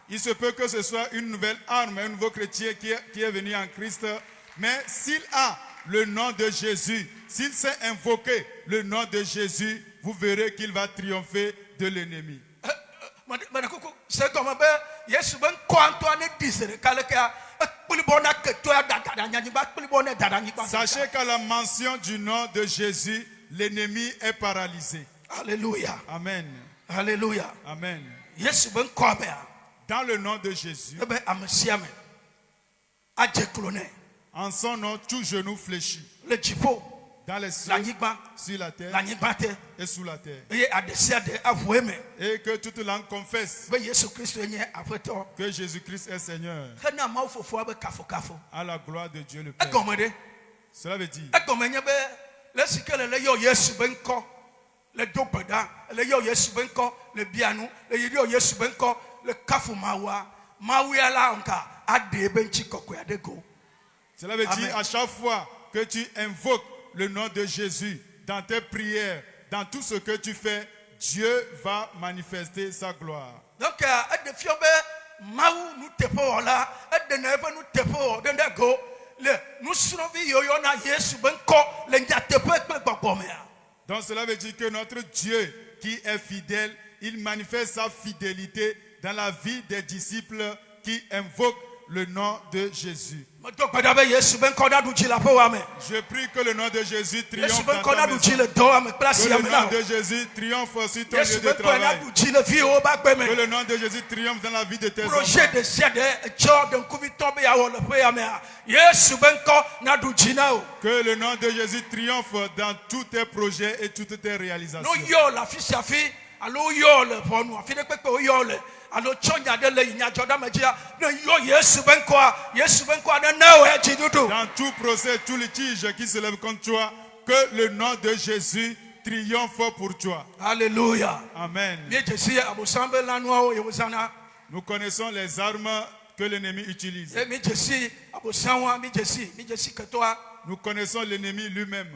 Il se peut que ce soit une nouvelle arme, un nouveau chrétien qui est venu en Christ, mais s'il a le nom de Jésus, s'il sait invoquer le nom de Jésus, vous verrez qu'il va triompher de l'ennemi. Sachez qu'à la mention du nom de Jésus, l'ennemi est paralysé. Alléluia. Amen. Alléluia. Amen. Dans le nom de Jésus, en son nom, tout genou fléchit. Dans les cieux, sur la terre et sous la terre. Et que toute langue confesse que Jésus-Christ est Seigneur, à la gloire de Dieu le Père. Cela veut dire à chaque fois que tu invoques le nom de Jésus dans tes prières, dans tout ce que tu fais, Dieu va manifester sa gloire. Donc, cela veut dire que notre Dieu qui est fidèle, il manifeste sa fidélité dans la vie des disciples qui invoquent le nom de Jésus. Je prie que le nom de Jésus triomphe dans ta maison. Que le nom de Jésus triomphe sur ton lieu de travail. Que le nom de Jésus triomphe dans la vie de tes enfants. Que le nom de Jésus triomphe dans tous tes projets et toutes tes réalisations. Dans tout procès, tout litige qui se lève contre toi, que le nom de Jésus triomphe pour toi. Alléluia. Amen. Nous connaissons les armes que l'ennemi utilise. Nous connaissons l'ennemi lui-même.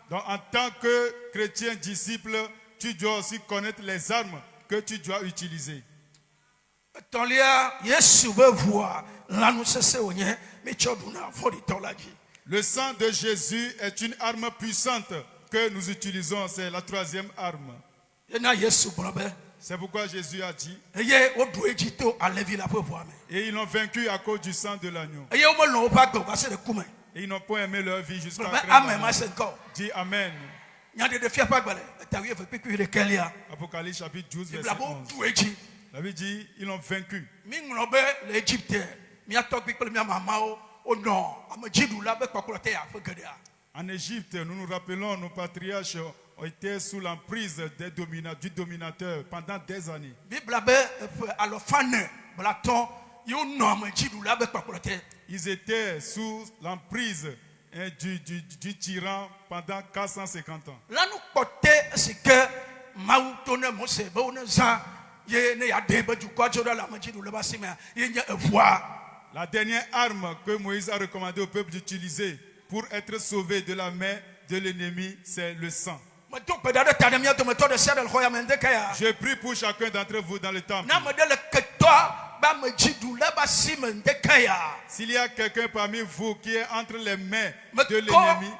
Donc en tant que chrétien disciple, tu dois aussi connaître les armes que tu dois utiliser. Le sang de Jésus est une arme puissante que nous utilisons. C'est la troisième arme. C'est pourquoi Jésus a dit, et ils l'ont vaincu à cause du sang de l'agneau. Et ils n'ont pas aimé leur vie jusqu'à présent. Dis Amen. Apocalypse chapitre 12, verset 11. La Bible dit, ils l'ont vaincu. En Égypte, nous nous rappelons, nos patriarches ont été sous l'emprise du dominateur pendant des années. Ils étaient sous l'emprise du tyran pendant 450 ans. La dernière arme que Moïse a recommandé au peuple d'utiliser pour être sauvé de la main de l'ennemi, c'est le sang. Je prie pour chacun d'entre vous dans le temple S'il y a quelqu'un parmi vous qui est entre les mains de l'ennemi,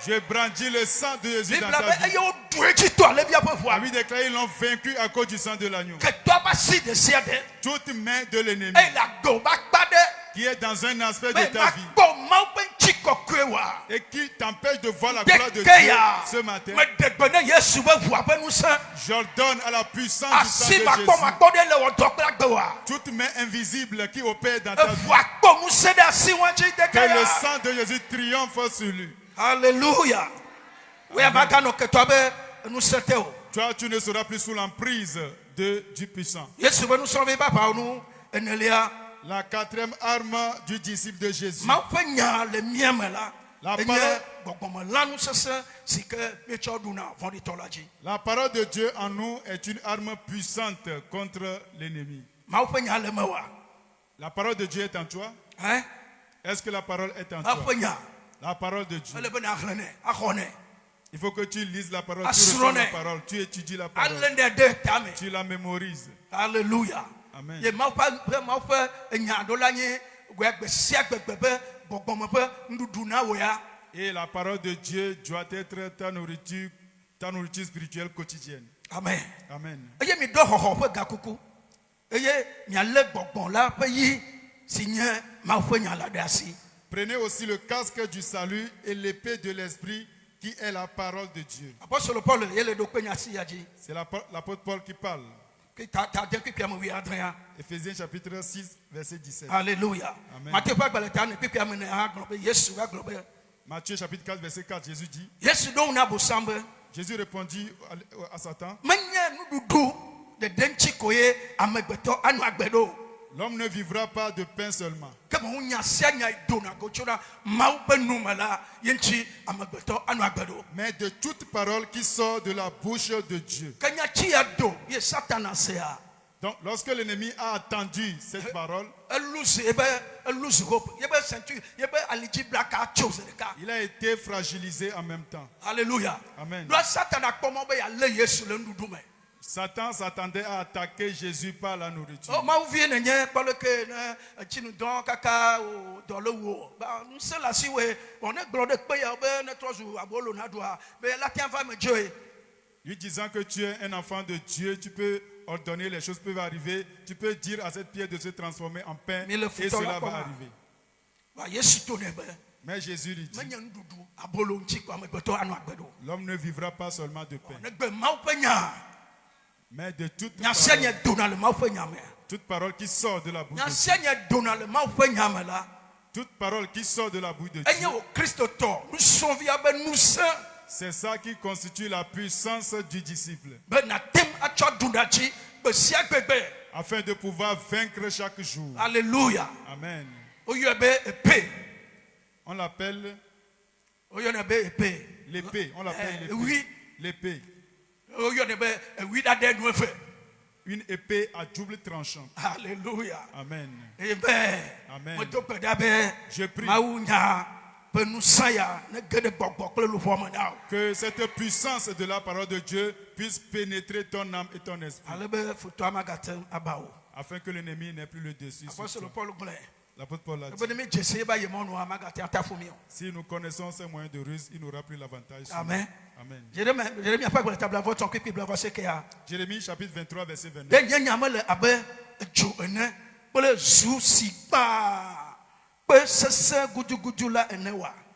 je brandis le sang de Jésus dans ta vie. La Bible déclare qu'ils l'ont vaincu à cause du sang de l'agneau. Toute main de l'ennemi qui est dans un aspect de ta vie et qui t'empêche de voir la gloire de Dieu ce matin, j'ordonne à la puissance du sang de Jésus, toute main invisible qui opère dans ta vie, que le sang de Jésus triomphe sur lui. Alléluia. Toi, tu ne seras plus sous l'emprise du puissant. La quatrième arme du disciple de Jésus. La parole de Dieu en nous est une arme puissante contre l'ennemi. La parole de Dieu est en toi? Est-ce que la parole est en toi? La parole de Dieu. Il faut que tu lises la parole, tu reçois la parole, tu étudies la parole, tu la mémorises. Alléluia. Amen. Et la parole de Dieu doit être ta nourriture spirituelle quotidienne. Amen. Amen. Prenez aussi le casque du salut et l'épée de l'esprit qui est la parole de Dieu. C'est l'apôtre Paul qui parle. Éphésiens chapitre 6, verset 17. Alléluia. Amen. Matthieu chapitre 4, verset 4, Jésus dit, Jésus répondit à Satan, l'homme ne vivra pas de pain seulement, mais de toute parole qui sort de la bouche de Dieu. Donc, lorsque l'ennemi a entendu cette parole, il a été fragilisé en même temps. Alléluia. Amen. Satan s'attendait à attaquer Jésus par la nourriture. Lui disant que tu es un enfant de Dieu, tu peux ordonner, les choses peuvent arriver. Tu peux dire à cette pierre de se transformer en pain et cela va arriver. Mais Jésus lui dit, l'homme ne vivra pas seulement de pain, mais de toute parole qui sort de la bouche de Dieu. Toute parole qui sort de la bouche de Dieu. C'est ça qui constitue la puissance du disciple. Afin de pouvoir vaincre chaque jour. Alléluia. Amen. On l'appelle l'épée. On l'appelle l'épée. Une épée à double tranchant. Alléluia. Amen. Amen. Je prie que cette puissance de la parole de Dieu puisse pénétrer ton âme et ton esprit, afin que l'ennemi n'ait plus le dessus sur toi. L'apôtre Paul a dit, si nous connaissons ces moyens de ruse, il n'aura plus l'avantage. Amen. Amen. Jérémie chapitre 23 verset 29.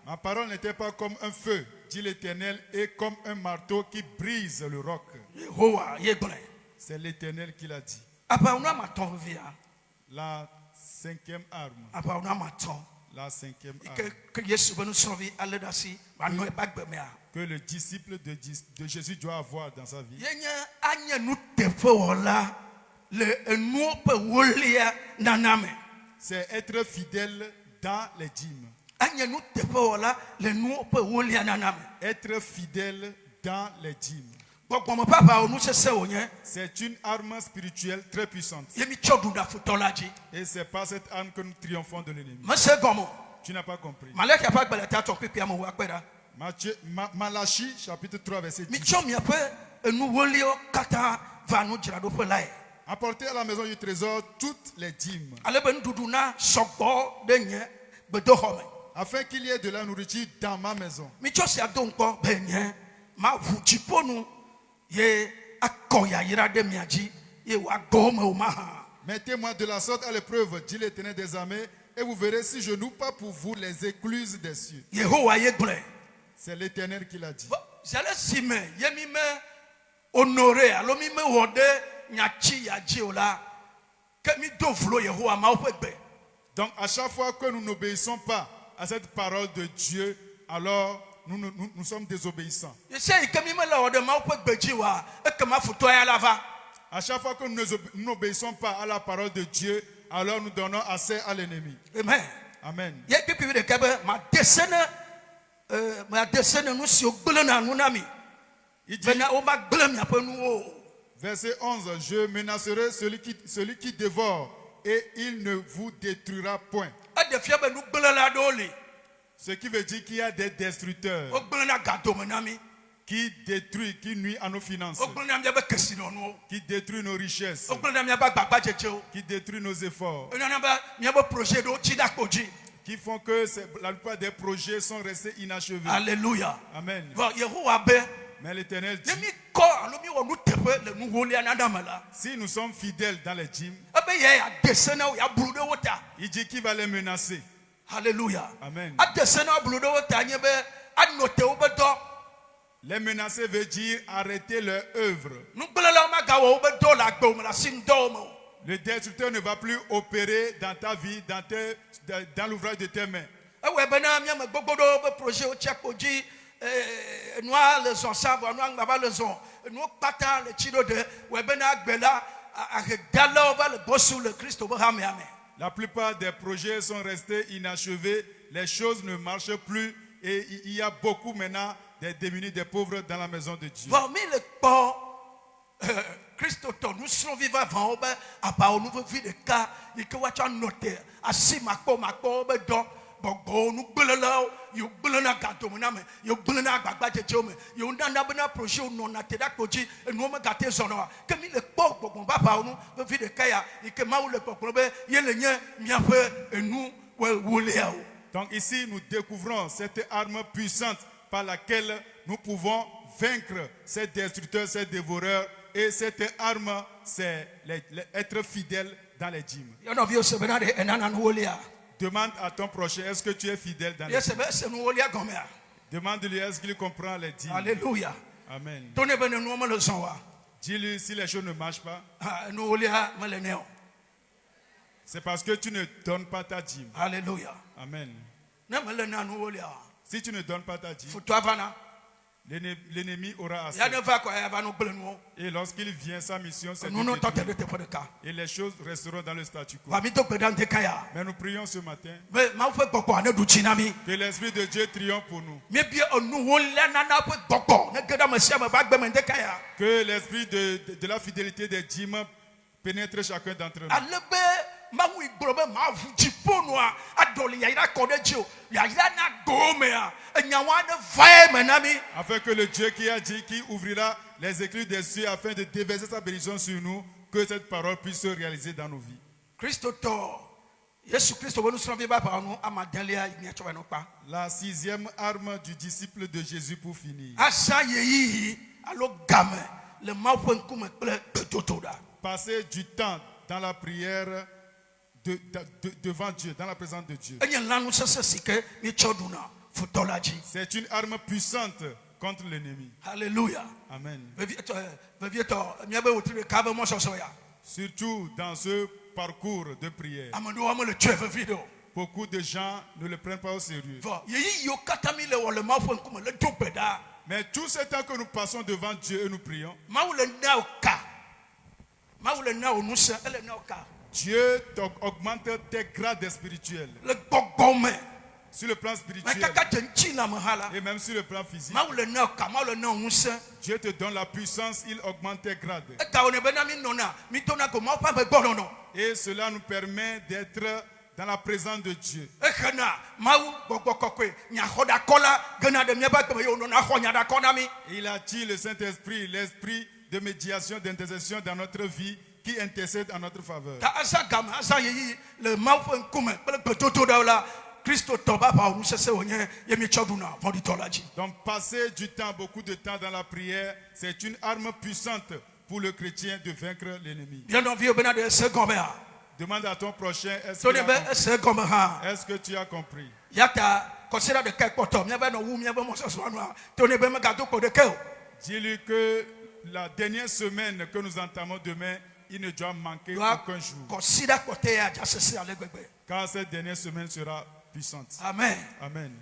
Ma parole n'était pas comme un feu, dit l'Éternel, et comme un marteau qui brise le roc. C'est l'Éternel qui l'a dit. La cinquième arme. La cinquième arme. Que le disciple de Jésus doit avoir dans sa vie. C'est être fidèle dans les dîmes. Être fidèle dans les dîmes. C'est une arme spirituelle très puissante. Et c'est par cette arme que nous triomphons de l'ennemi. Tu n'as pas compris. Malachie chapitre 3 verset 10. Apportez à la maison du trésor toutes les dîmes, afin qu'il y ait de la nourriture dans ma maison. Mettez-moi de la sorte à l'épreuve, dit l'Éternel des armées, et vous verrez si je n'ouvre pas pour vous les écluses des cieux. C'est l'Éternel qui l'a dit. Donc à chaque fois que nous n'obéissons pas à cette parole de Dieu, alors nous sommes désobéissants. À chaque fois que nous n'obéissons pas à la parole de Dieu, alors nous donnons accès à l'ennemi. Amen. Amen. Il dit, verset 11, je menacerai celui qui dévore et il ne vous détruira point. Ce qui veut dire qu'il y a des destructeurs qui détruisent, qui nuisent à nos finances, qui détruisent nos richesses, qui détruisent nos efforts, qui font que la plupart des projets sont restés inachevés. Alléluia. Amen. Mais l'Éternel dit, si nous sommes fidèles dans les dîmes, il dit qu'il va les menacer. Alléluia. Amen. Les menacer veut dire arrêter leur œuvre. Le destructeur ne va plus opérer dans ta vie, dans l'ouvrage de tes mains. La plupart des projets sont restés inachevés, les choses ne marchent plus et il y a beaucoup maintenant des démunis, des pauvres dans la maison de Dieu. Donc ici nous découvrons cette arme puissante par laquelle nous pouvons vaincre ces destructeurs, ces dévoreurs. Et cette arme, c'est être fidèle dans les dîmes. Demande à ton prochain, est-ce que tu es fidèle dans les dîmes? Demande-lui, est-ce qu'il comprend les dîmes? Alléluia. Amen. Dis-lui, si les choses ne marchent pas, c'est parce que tu ne donnes pas ta dîme. Alléluia. Amen. Si tu ne donnes pas ta dîme, l'ennemi aura assez. Et lorsqu'il vient, sa mission, c'est de détruire. Et les choses resteront dans le statu quo. Mais nous prions ce matin que l'Esprit de Dieu triomphe pour nous. Que l'Esprit de la fidélité des dîmes pénètre chacun d'entre nous. Afin que le Dieu qui a dit qu'il ouvrira les éclus des cieux afin de déverser sa bénédiction sur nous, que cette parole puisse se réaliser dans nos vies. La sixième arme du disciple de Jésus pour finir. Passer du temps dans la prière devant Dieu, dans la présence de Dieu. C'est une arme puissante contre l'ennemi. Alléluia. Amen. Surtout dans ce parcours de prière. Beaucoup de gens ne le prennent pas au sérieux. Mais tout ce temps que nous passons devant Dieu et nous prions, Dieu augmente tes grades spirituels. Sur le plan spirituel et même sur le plan physique. Dieu te donne la puissance, il augmente tes grades. Et cela nous permet d'être dans la présence de Dieu. Il attire le Saint-Esprit, l'esprit de médiation, d'intercession dans notre vie qui intercède en notre faveur. Donc passer du temps, beaucoup de temps dans la prière, c'est une arme puissante pour le chrétien de vaincre l'ennemi. Demande à ton prochain, est-ce que tu as compris? Dis-lui que la dernière semaine que nous entamons demain, il ne doit manquer aucun jour. Car cette dernière semaine sera puissante. Amen. Amen.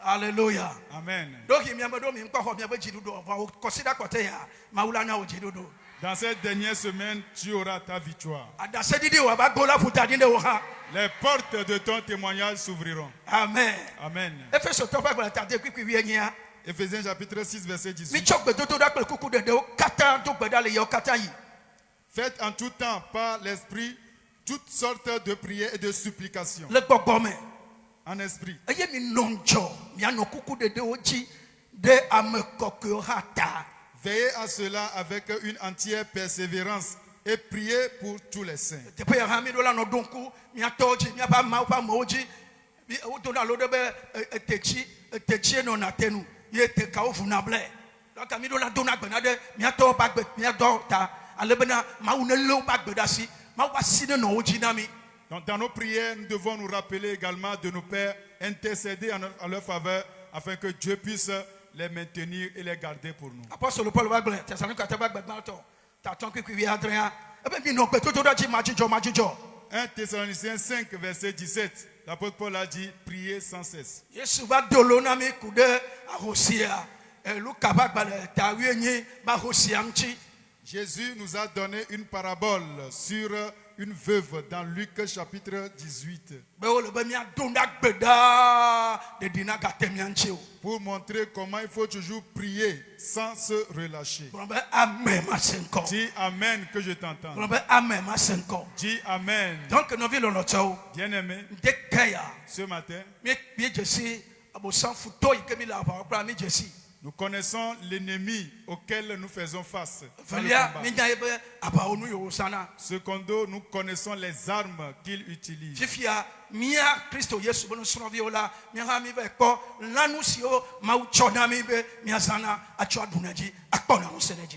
Alléluia. Amen. Dans cette dernière semaine, tu auras ta victoire. Les portes de ton témoignage s'ouvriront. Amen. Amen. Éphésiens chapitre 6, verset 18. Faites en tout temps par l'esprit toutes sortes de prières et de supplications. En esprit. Veillez à cela avec une entière persévérance et priez pour tous les saints. Donc dans nos prières, nous devons nous rappeler également de nos pères, intercéder en leur faveur afin que Dieu puisse les maintenir et les garder pour nous. Apôtre Paul 1 Thessaloniciens 5, verset 17. L'apôtre Paul a dit, priez sans cesse. Jésus nous a donné une parabole sur une veuve dans Luc chapitre 18. Pour montrer comment il faut toujours prier sans se relâcher. Dis Amen que je t'entends. Dis Amen. Bien-aimé, ce matin, nous connaissons l'ennemi auquel nous faisons face. Secondo, nous connaissons les armes qu'il utilise.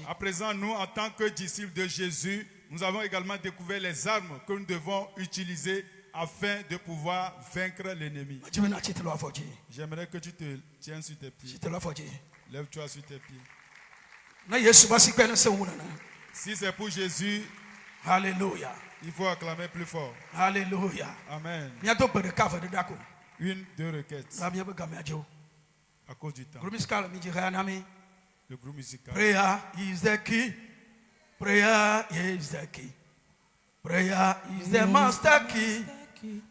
À présent, nous, en tant que disciples de Jésus, nous avons également découvert les armes que nous devons utiliser afin de pouvoir vaincre l'ennemi. J'aimerais que tu te tiennes sur tes pieds. Lève-toi sur tes pieds. Si c'est pour Jésus, Alléluia. Il faut acclamer plus fort. Alléluia. Amen. Une, deux requêtes. À cause du temps. Le groupe musical. Prayer is the key. Prayer is the key. Prayer is the master key.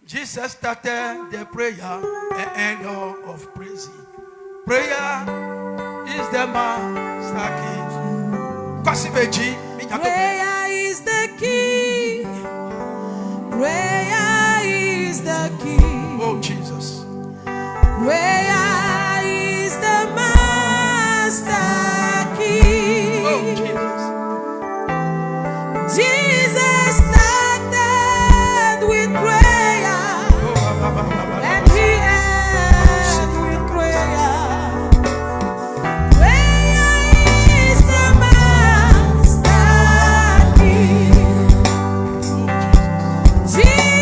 Jesus started the prayer, the end of praise. Prayer is the master key. Prayer is the key. Prayer is the key. Oh Jesus. Prayer is the master key. Oh Jesus. Jesus started with prayer, and he ends with prayer. Prayer is the master key. Jesus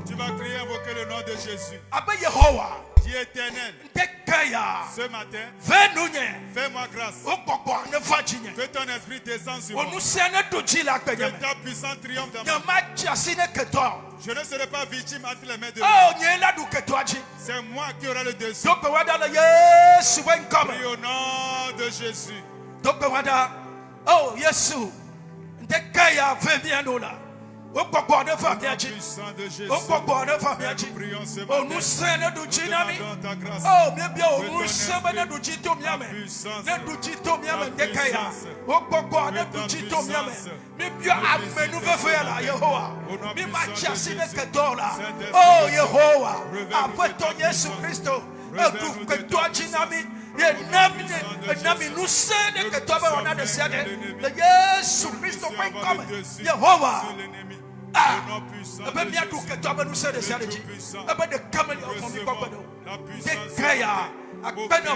Tu vas crier, invoquer le nom de Jésus. Dieu éternel, ce matin, fais-moi grâce. Que ton esprit descende sur moi. Que ta puissance triomphe dans moi. Je ne serai pas victime entre les mains de Dieu. C'est moi qui aurai le dessus. Prie au nom de Jésus. Oh, Yesu. Ndekaya vemianola. Au nom puissant de Jésus, nous prions ce matin. Nous demandons ta grâce. Oh, bien, Que ton esprit, la puissance, la puissance, la puissance, oh, Yehovah, après ton Jésus Christ, que toi, Jinami, nous sommes que toi, on a décidé. Jésus Christ, comme Yehovah. Ah, bien que toi, nous sommes décidé. De caméléon, on dit quoi,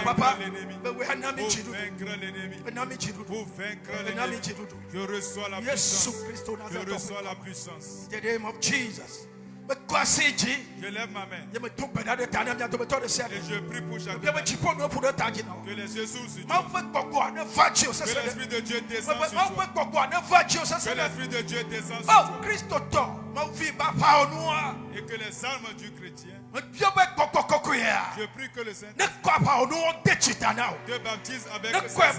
papa, pour vaincre l'ennemi. Je reçois la puissance. Je reçois la puissance. In the name of Jesus. Je lève ma main. Et je prie pour chacun. Que les yeux s'ouvrent sur toi. Que l'Esprit de Dieu descende sur toi. Que l'Esprit de Dieu descende sur toi. Et que les armes du chrétien, je prie que le Saint-Esprit te baptise avec ses armes.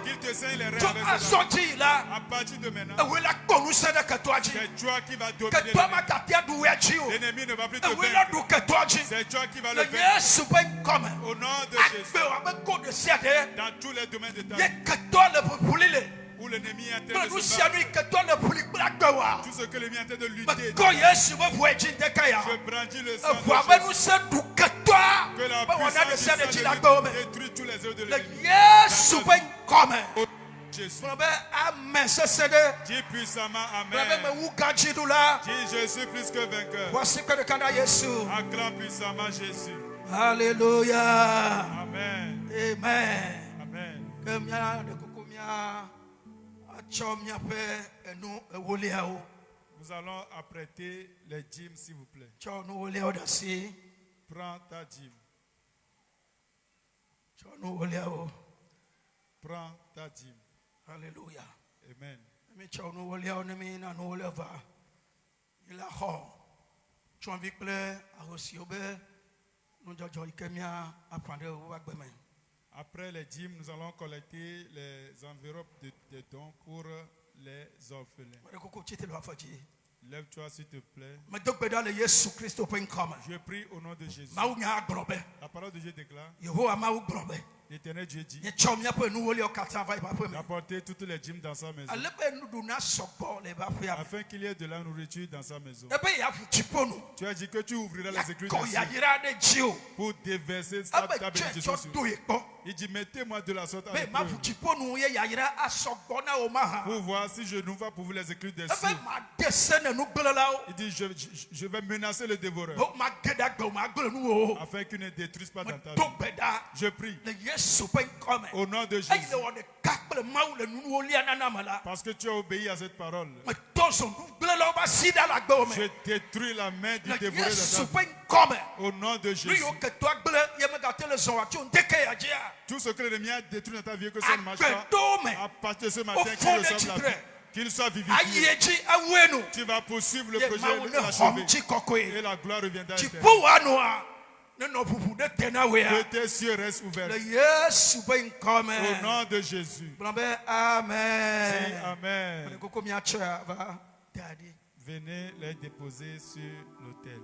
Qu'il te saigne les reins avec ses armes. À partir de maintenant, c'est toi qui vas dominer l'ennemi. L'ennemi ne va plus te vaincre. C'est toi qui vas le vaincre. Au nom de Jésus. Dans tous les domaines de ta vie où l'ennemi est en train de se battre, tout ce que l'ennemi est en train de lutter, je brandis le sang de Jésus. Que la puissance du sang de Jésus détruit tous les œuvres de l'ennemi. Jésus. Dis puissamment Amen. Dis je suis plus que vainqueur. Acclame puissamment Jésus. Alléluia. Amen. Amen. Amen. Nous allons apprêter les dîmes, s'il vous plaît. Prends ta dîme. Prends ta dîme. Alléluia. Amen. Après les dîmes, nous allons collecter les enveloppes de dons pour les orphelins. Lève-toi s'il te plaît. Je prie au nom de Jésus. La parole de Dieu déclare. L'Éternel Dieu dit d'apporter toutes les dîmes dans sa maison, afin qu'il y ait de la nourriture dans sa maison. Tu as dit que tu ouvriras les écluses des cieux pour déverser ta bénédiction sur nous. Il dit mettez-moi de la sorte à l'épreuve pour voir si je n'ouvre pas pour vous les écluses des cieux. Il dit je vais menacer le dévoreur afin qu'il ne détruise pas dans ta vie. Je prie au nom de Jésus, parce que tu as obéi à cette parole. Je détruis la main du dévoreur dans ta vie. Au nom de Jésus. Tout ce que l'ennemi a détruit dans ta vie, que ça ne marche pas, à partir de ce matin, qu'il reçoive la vie, qu'il soit vivifié. Tu vas poursuivre le projet et l'achever. Et la gloire reviendra à terre. Que tes cieux restent ouverts. Au nom de Jésus. Amen. Amen. Venez les déposer sur l'autel.